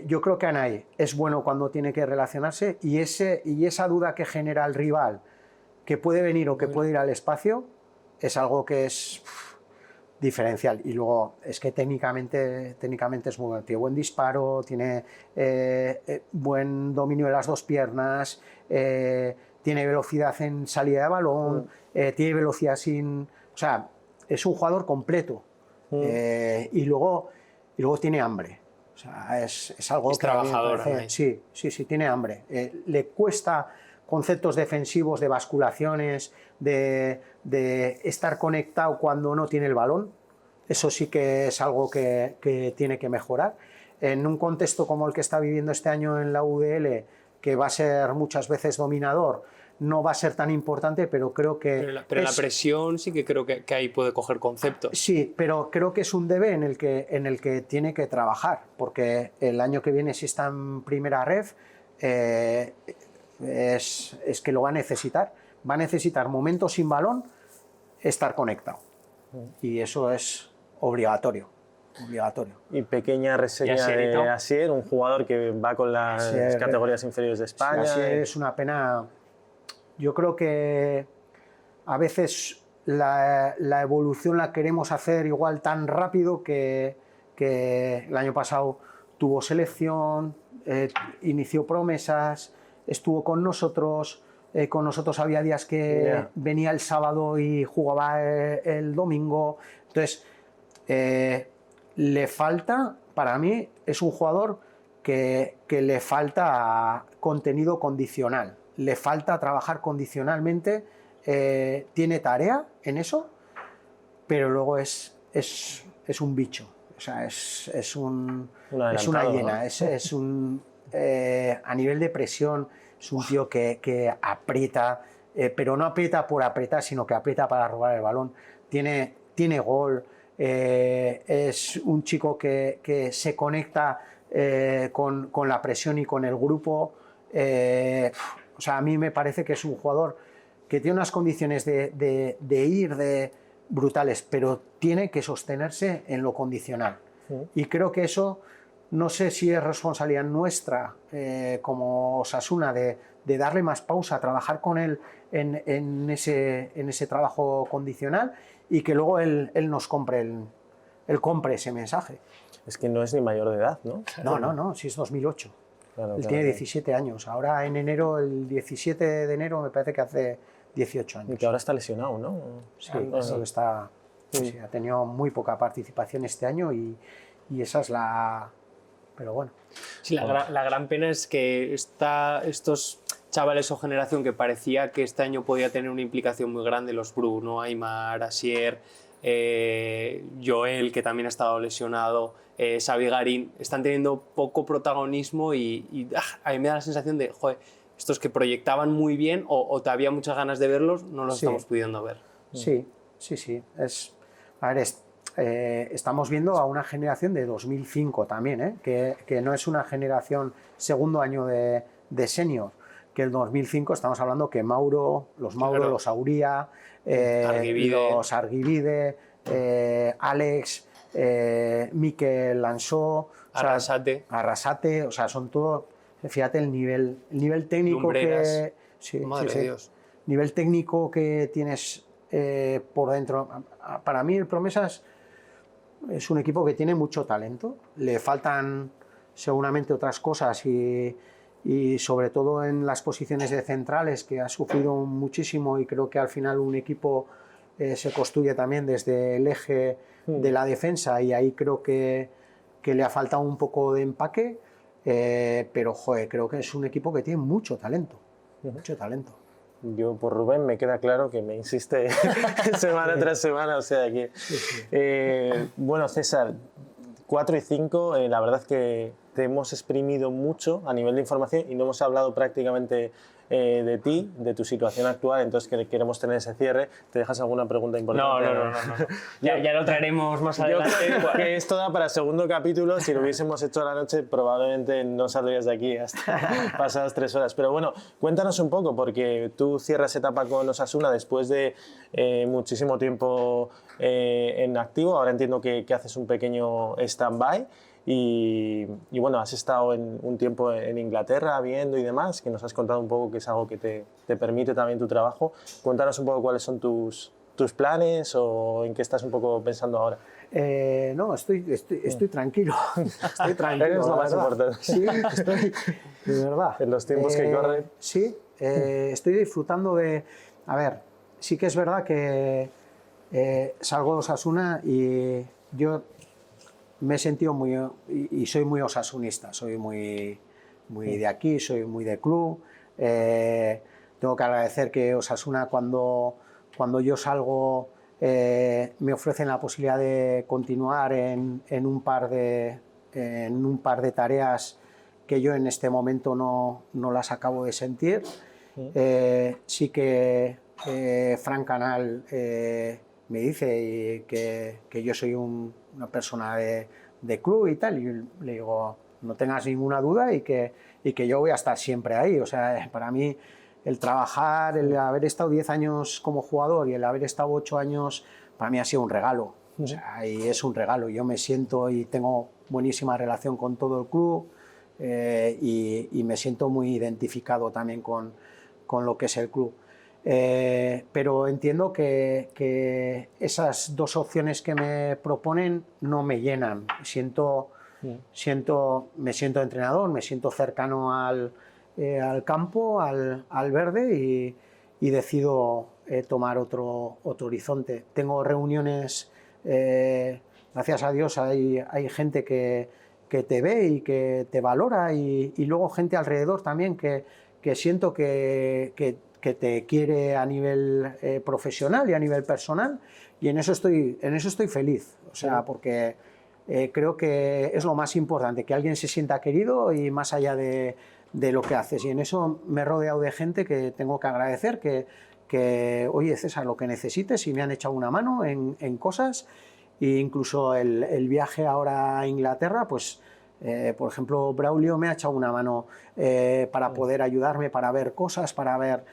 yo creo que Anay es bueno cuando tiene que relacionarse, y esa duda que genera el rival, que puede venir o que puede ir al espacio, es algo que es diferencial. Y luego es que técnicamente es muy bueno. Tiene buen disparo, tiene buen dominio de las 2 piernas, tiene velocidad en salida de balón, tiene velocidad sin... O sea, es un jugador completo. Y luego tiene hambre. O sea, es algo es que trabajador. Sí, tiene hambre. Le cuesta conceptos defensivos, de basculaciones, de estar conectado cuando no tiene el balón. Eso sí que es algo que tiene que mejorar. En un contexto como el que está viviendo este año en la UDL, que va a ser muchas veces dominador, no va a ser tan importante, pero creo que... Pero la presión sí que creo que ahí puede coger conceptos. Sí, pero creo que es un debe en el que tiene que trabajar, porque el año que viene, si está en primera ref, es que lo va a necesitar. Va a necesitar momentos sin balón, estar conectado. Y eso es obligatorio. Y pequeña reseña de Asier, un jugador que va con las categorías inferiores de España. Asier es una pena. Yo creo que a veces la evolución la queremos hacer igual tan rápido que el año pasado tuvo selección, inició Promesas, estuvo con nosotros. Con nosotros había días que venía el sábado y jugaba el domingo. Entonces, le falta, para mí, es un jugador que le falta contenido condicional. Le falta trabajar condicionalmente. Tiene tarea en eso, pero luego es un bicho. O sea, es una hiena. ¿No? Es un... a nivel de presión, es un tío que aprieta, pero no aprieta por apretar, sino que aprieta para robar el balón. Tiene gol, es un chico que se conecta con la presión y con el grupo. O sea, a mí me parece que es un jugador que tiene unas condiciones de ir brutales, pero tiene que sostenerse en lo condicional. Y creo que eso, no sé si es responsabilidad nuestra como Osasuna de darle más pausa, trabajar con él en ese trabajo condicional y que luego él nos compre ese mensaje. Es que no es ni mayor de edad, ¿no? No, si es 2008. Claro, Él tiene 17 años. Ahora en enero, el 17 de enero, me parece que hace 18 años. Y que ahora está lesionado, ¿no? Sí, creo que está... Sí, ha tenido muy poca participación este año y esa es la... Pero bueno. Sí, la gran pena es que estos chavales o generación que parecía que este año podía tener una implicación muy grande, los Bruno, Aimar, Asier, Joel, que también ha estado lesionado, Xavi Garín, están teniendo poco protagonismo y a mí me da la sensación de, joder, estos que proyectaban muy bien o todavía muchas ganas de verlos, no los estamos pudiendo ver. Sí. Estamos viendo a una generación de 2005 también, que no es una generación segundo año de senior, que el 2005 estamos hablando que Mauro, los Auría, los Arguivide, Alex, Mikel Lansó, Arrasate, o sea, son todos, fíjate el nivel técnico Lumbreras. Madre de Dios. Nivel técnico que tienes por dentro. Para mí el Promesas es un equipo que tiene mucho talento, le faltan seguramente otras cosas y sobre todo en las posiciones de centrales, que ha sufrido muchísimo, y creo que al final un equipo se construye también desde el eje de la defensa, y ahí creo que le ha faltado un poco de empaque, pero joder, creo que es un equipo que tiene mucho talento, mucho talento. Yo por Rubén me queda claro que me insiste semana tras semana, o sea que... bueno, César, 4 y 5, la verdad que te hemos exprimido mucho a nivel de información y no hemos hablado prácticamente de ti, de tu situación actual, entonces que queremos tener ese cierre. ¿Te dejas alguna pregunta importante? No. Ya lo traeremos más adelante. Yo creo que esto da para segundo capítulo. Si lo hubiésemos hecho a la noche, probablemente no saldrías de aquí hasta pasadas 3 horas. Pero bueno, cuéntanos un poco, porque tú cierras etapa con Osasuna después de muchísimo tiempo en activo. Ahora entiendo que haces un pequeño stand-by. Y bueno, has estado un tiempo en Inglaterra viendo y demás, que nos has contado un poco que es algo que te permite también tu trabajo. Cuéntanos un poco cuáles son tus planes o en qué estás un poco pensando ahora. No, estoy tranquilo. Estoy tranquilo. Eres lo más importante. Sí, estoy, de verdad. En los tiempos que corren. Sí, estoy disfrutando de... A ver, sí que es verdad que salgo de Osasuna y yo me he sentido muy... y soy muy osasunista, soy muy de aquí, soy muy de club. Tengo que agradecer que Osasuna, cuando yo salgo, me ofrecen la posibilidad de continuar en un par de tareas que yo en este momento no las acabo de sentir. Sí que Frank Canal me dice que yo soy una persona de club y tal, y le digo, no tengas ninguna duda y que yo voy a estar siempre ahí. O sea, para mí el trabajar, el haber estado 10 años como jugador y el haber estado 8 años, para mí ha sido un regalo. O sea, y es un regalo. Yo me siento y tengo buenísima relación con todo el club y me siento muy identificado también con lo que es el club. Pero entiendo que esas dos opciones que me proponen no me llenan. Me siento entrenador, me siento cercano al campo, al verde, y decido tomar otro horizonte. Tengo reuniones, gracias a Dios hay gente que te ve y que te valora, y luego gente alrededor también que siento que te quiere a nivel profesional y a nivel personal, y en eso estoy feliz, o sea, porque creo que es lo más importante, que alguien se sienta querido, y más allá de de lo que haces. Y en eso me he rodeado de gente que tengo que agradecer, que oye, César, lo que necesites, y me han echado una mano en cosas. E incluso el viaje ahora a Inglaterra, pues, por ejemplo, Braulio me ha echado una mano para poder ayudarme, para ver cosas, para ver...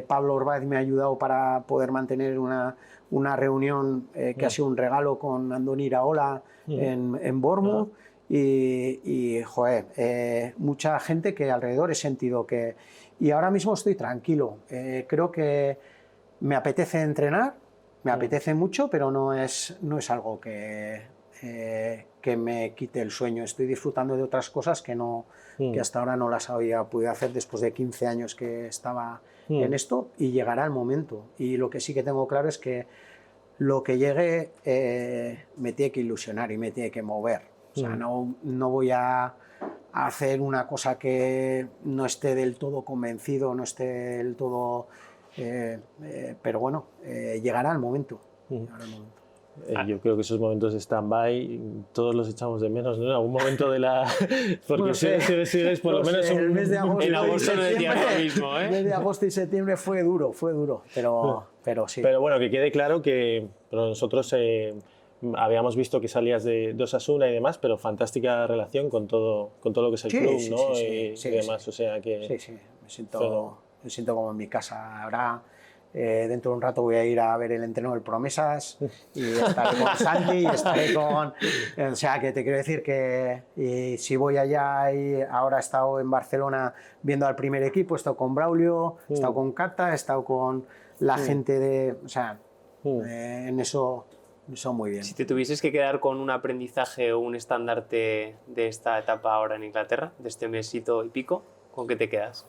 Pablo Orbáez me ha ayudado para poder mantener una reunión que ha sido un regalo con Andoni Iraola en Bournemouth. Y joder, mucha gente que alrededor he sentido que... Y ahora mismo estoy tranquilo. Creo que me apetece entrenar, me apetece mucho, pero no es algo que me quite el sueño. Estoy disfrutando de otras cosas que hasta ahora no las había podido hacer después de 15 años que estaba en esto, y llegará el momento. Y lo que sí que tengo claro es que lo que llegue me tiene que ilusionar y me tiene que mover. O sea, no voy a hacer una cosa que no esté del todo convencido, no esté del todo... pero bueno, llegará el momento. Llegará el momento. Yo creo que esos momentos de stand-by todos los echamos de menos, ¿no? En algún momento de la... Porque no sé, sigues por lo menos... El mes de agosto, en agosto no decía lo mismo, ¿eh? El mes de agosto y septiembre fue duro, pero sí. Pero bueno, que quede claro que nosotros habíamos visto que salías de Osasuna y demás, pero fantástica relación con todo lo que es el club, ¿no? Y demás, o sea que... Sí, me siento como en mi casa. Ahora... dentro de un rato voy a ir a ver el entreno del Promesas y estaré con Santi y estaré con... O sea, que te quiero decir que si voy allá, y ahora he estado en Barcelona viendo al primer equipo, he estado con Braulio, he estado con Cata, he estado con la gente de... O sea, en eso muy bien. Si te tuvieses que quedar con un aprendizaje o un estandarte de esta etapa ahora en Inglaterra, de este mesito y pico, ¿con qué te quedas?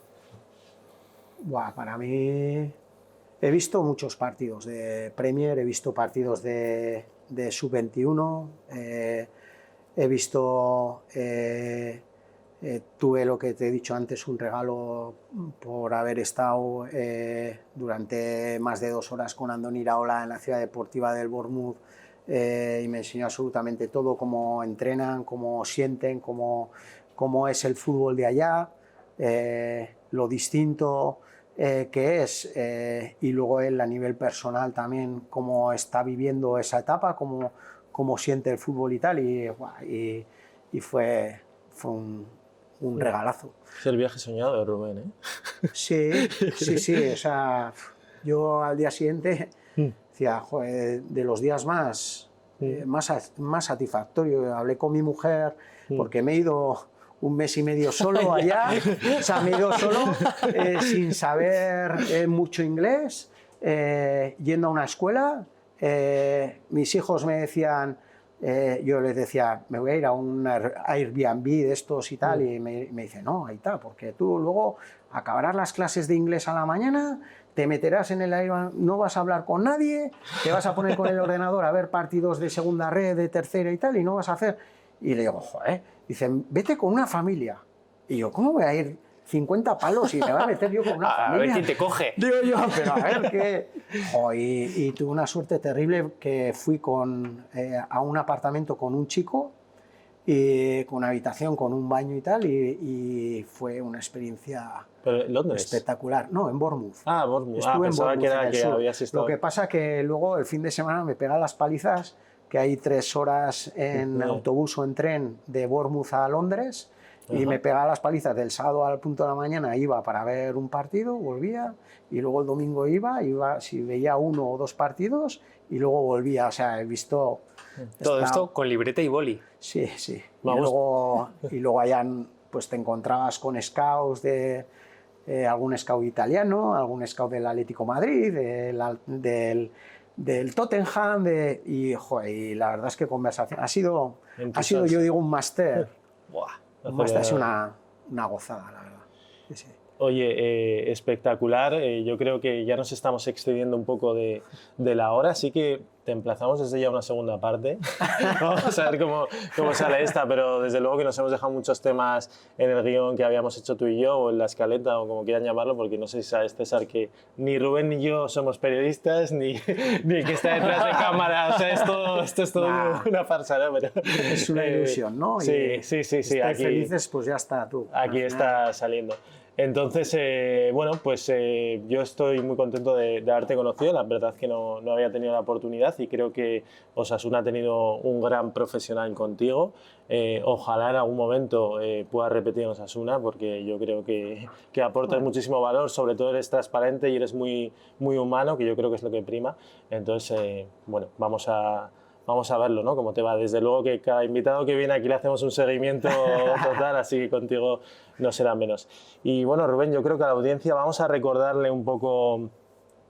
Buah, para mí... He visto muchos partidos de Premier, he visto partidos de Sub-21, he visto, tuve lo que te he dicho antes, un regalo por haber estado durante más de 2 horas con Andoni Iraola en la ciudad deportiva del Bournemouth, y me enseñó absolutamente todo, cómo entrenan, cómo sienten, cómo es el fútbol de allá, lo distinto que es, y luego él a nivel personal también cómo está viviendo esa etapa, cómo siente el fútbol y tal, y fue un regalazo. Es el viaje soñado de Rubén, ¿eh? Sí, o sea, yo al día siguiente decía, joder, de los días más satisfactorio. Hablé con mi mujer porque me he ido 1 mes y medio solo allá, o sea, me he ido solo sin saber mucho inglés, yendo a una escuela. Mis hijos me decían, yo les decía, me voy a ir a un Airbnb de estos y tal, y me dice, no, ahí está, porque tú luego acabarás las clases de inglés a la mañana, te meterás en el Airbnb, no vas a hablar con nadie, te vas a poner con el ordenador a ver partidos de segunda red, de tercera y tal, y no vas a hacer... Y le digo, joder, dicen, vete con una familia. Y yo, ¿cómo voy a ir 50 palos y me va a meter yo con una familia? A ver quién te coge. Digo yo, pero a ver qué... Y tuve una suerte terrible que fui a un apartamento con un chico, y con una habitación, con un baño y tal, y fue una experiencia espectacular. No, en Bournemouth. Ah, Bournemouth. Estuve en Bournemouth, pensaba que habías estado... Lo que pasa que luego el fin de semana me pega las palizas, que hay 3 horas en autobús o en tren de Bournemouth a Londres, y me pegaba las palizas del sábado al punto de la mañana, iba para ver un partido, volvía, y luego el domingo iba si veía 1 o 2 partidos, y luego volvía. O sea, he visto... Todo esto con libreta y boli. Sí. Y luego allá pues te encontrabas con scouts de algún scout italiano, algún scout del Atlético Madrid, del Tottenham, y la verdad es que conversación ha sido yo digo un máster. Un máster, ha sido una gozada, la verdad. Sí. Oye, espectacular. Yo creo que ya nos estamos excediendo un poco de la hora, así que te emplazamos desde ya a una segunda parte. Vamos a ver cómo sale esta, pero desde luego que nos hemos dejado muchos temas en el guión que habíamos hecho tú y yo, o en la escaleta, o como quieran llamarlo, porque no sé si sabes, César, que ni Rubén ni yo somos periodistas, ni que está detrás de cámara. O sea, esto es todo una farsa, ¿no? Pero, es una ilusión, ¿no? Sí. Estáis Aquí, felices, pues ya está tú. Aquí está saliendo. Entonces, bueno, pues yo estoy muy contento de haberte conocido. La verdad es que no había tenido la oportunidad y creo que Osasuna ha tenido un gran profesional contigo. Ojalá en algún momento puedas repetir en Osasuna, porque yo creo que aportas muchísimo valor, sobre todo eres transparente y eres muy humano, que yo creo que es lo que prima. Entonces, bueno, vamos a verlo, ¿no? Cómo te va. Desde luego que cada invitado que viene aquí le hacemos un seguimiento total, así que contigo no será menos. Y bueno, Rubén, yo creo que a la audiencia vamos a recordarle un poco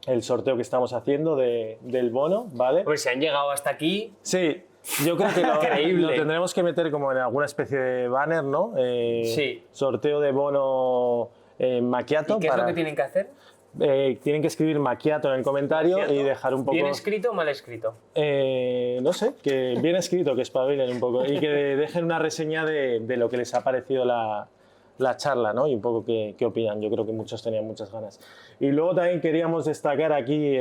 el sorteo que estamos haciendo del bono, ¿vale? Pues si han llegado hasta aquí... Sí, yo creo que lo tendremos que meter como en alguna especie de banner, ¿no? Sí. Sorteo de bono macchiato. ¿Y qué es lo que tienen que hacer? Tienen que escribir macchiato en el comentario y dejar un poco... ¿Bien escrito o mal escrito? No sé, que bien escrito, que espabilen un poco y que dejen una reseña de lo que les ha parecido la charla, ¿no? Y un poco qué opinan. Yo creo que muchos tenían muchas ganas. Y luego también queríamos destacar aquí,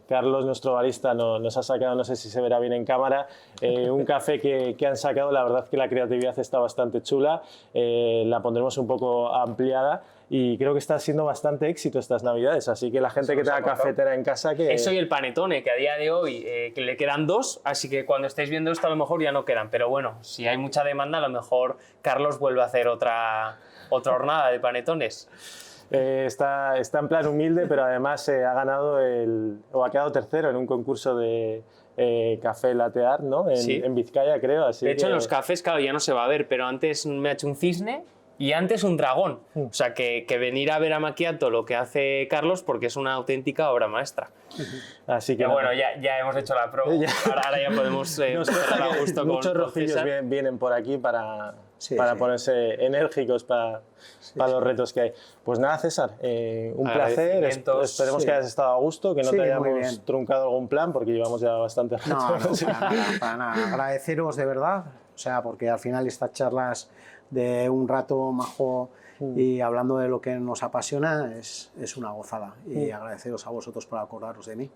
Carlos, nuestro barista, nos ha sacado, no sé si se verá bien en cámara, un café que han sacado. La verdad que la creatividad está bastante chula, la pondremos un poco ampliada. Y creo que está siendo bastante éxito estas Navidades, así que la gente que tenga cafetera en casa que... Eso y el panetone, que a día de hoy que le quedan 2, así que cuando estéis viendo esto a lo mejor ya no quedan, pero bueno, si hay mucha demanda a lo mejor Carlos vuelve a hacer otra hornada de panetones. Está en plan humilde, pero además ha ganado o ha quedado tercero en un concurso de café latte art, ¿no? En Vizcaya, creo. Así de hecho, que... en los cafés, claro, ya no se va a ver, pero antes me ha hecho un cisne y antes un dragón. O sea, que venir a ver a Macchiato lo que hace Carlos, porque es una auténtica obra maestra. Así que bueno, ya hemos hecho la promo. Ahora ya podemos cerrar a gusto con muchos rojillos vienen por aquí para ponerse enérgicos para los retos que hay. Pues nada, César, un placer. Esperemos que hayas estado a gusto, que no te hayamos truncado algún plan, porque llevamos ya bastante rato. No, para nada. Agradeceros de verdad, o sea, porque al final estas charlas de un rato majo y hablando de lo que nos apasiona es una gozada. Y agradeceros a vosotros por acordaros de mí.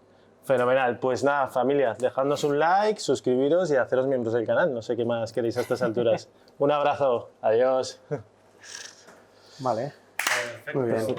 Fenomenal. Pues nada, familia, dejadnos un like, suscribiros y haceros miembros del canal. No sé qué más queréis a estas alturas. Un abrazo. Adiós. Vale. Muy bien.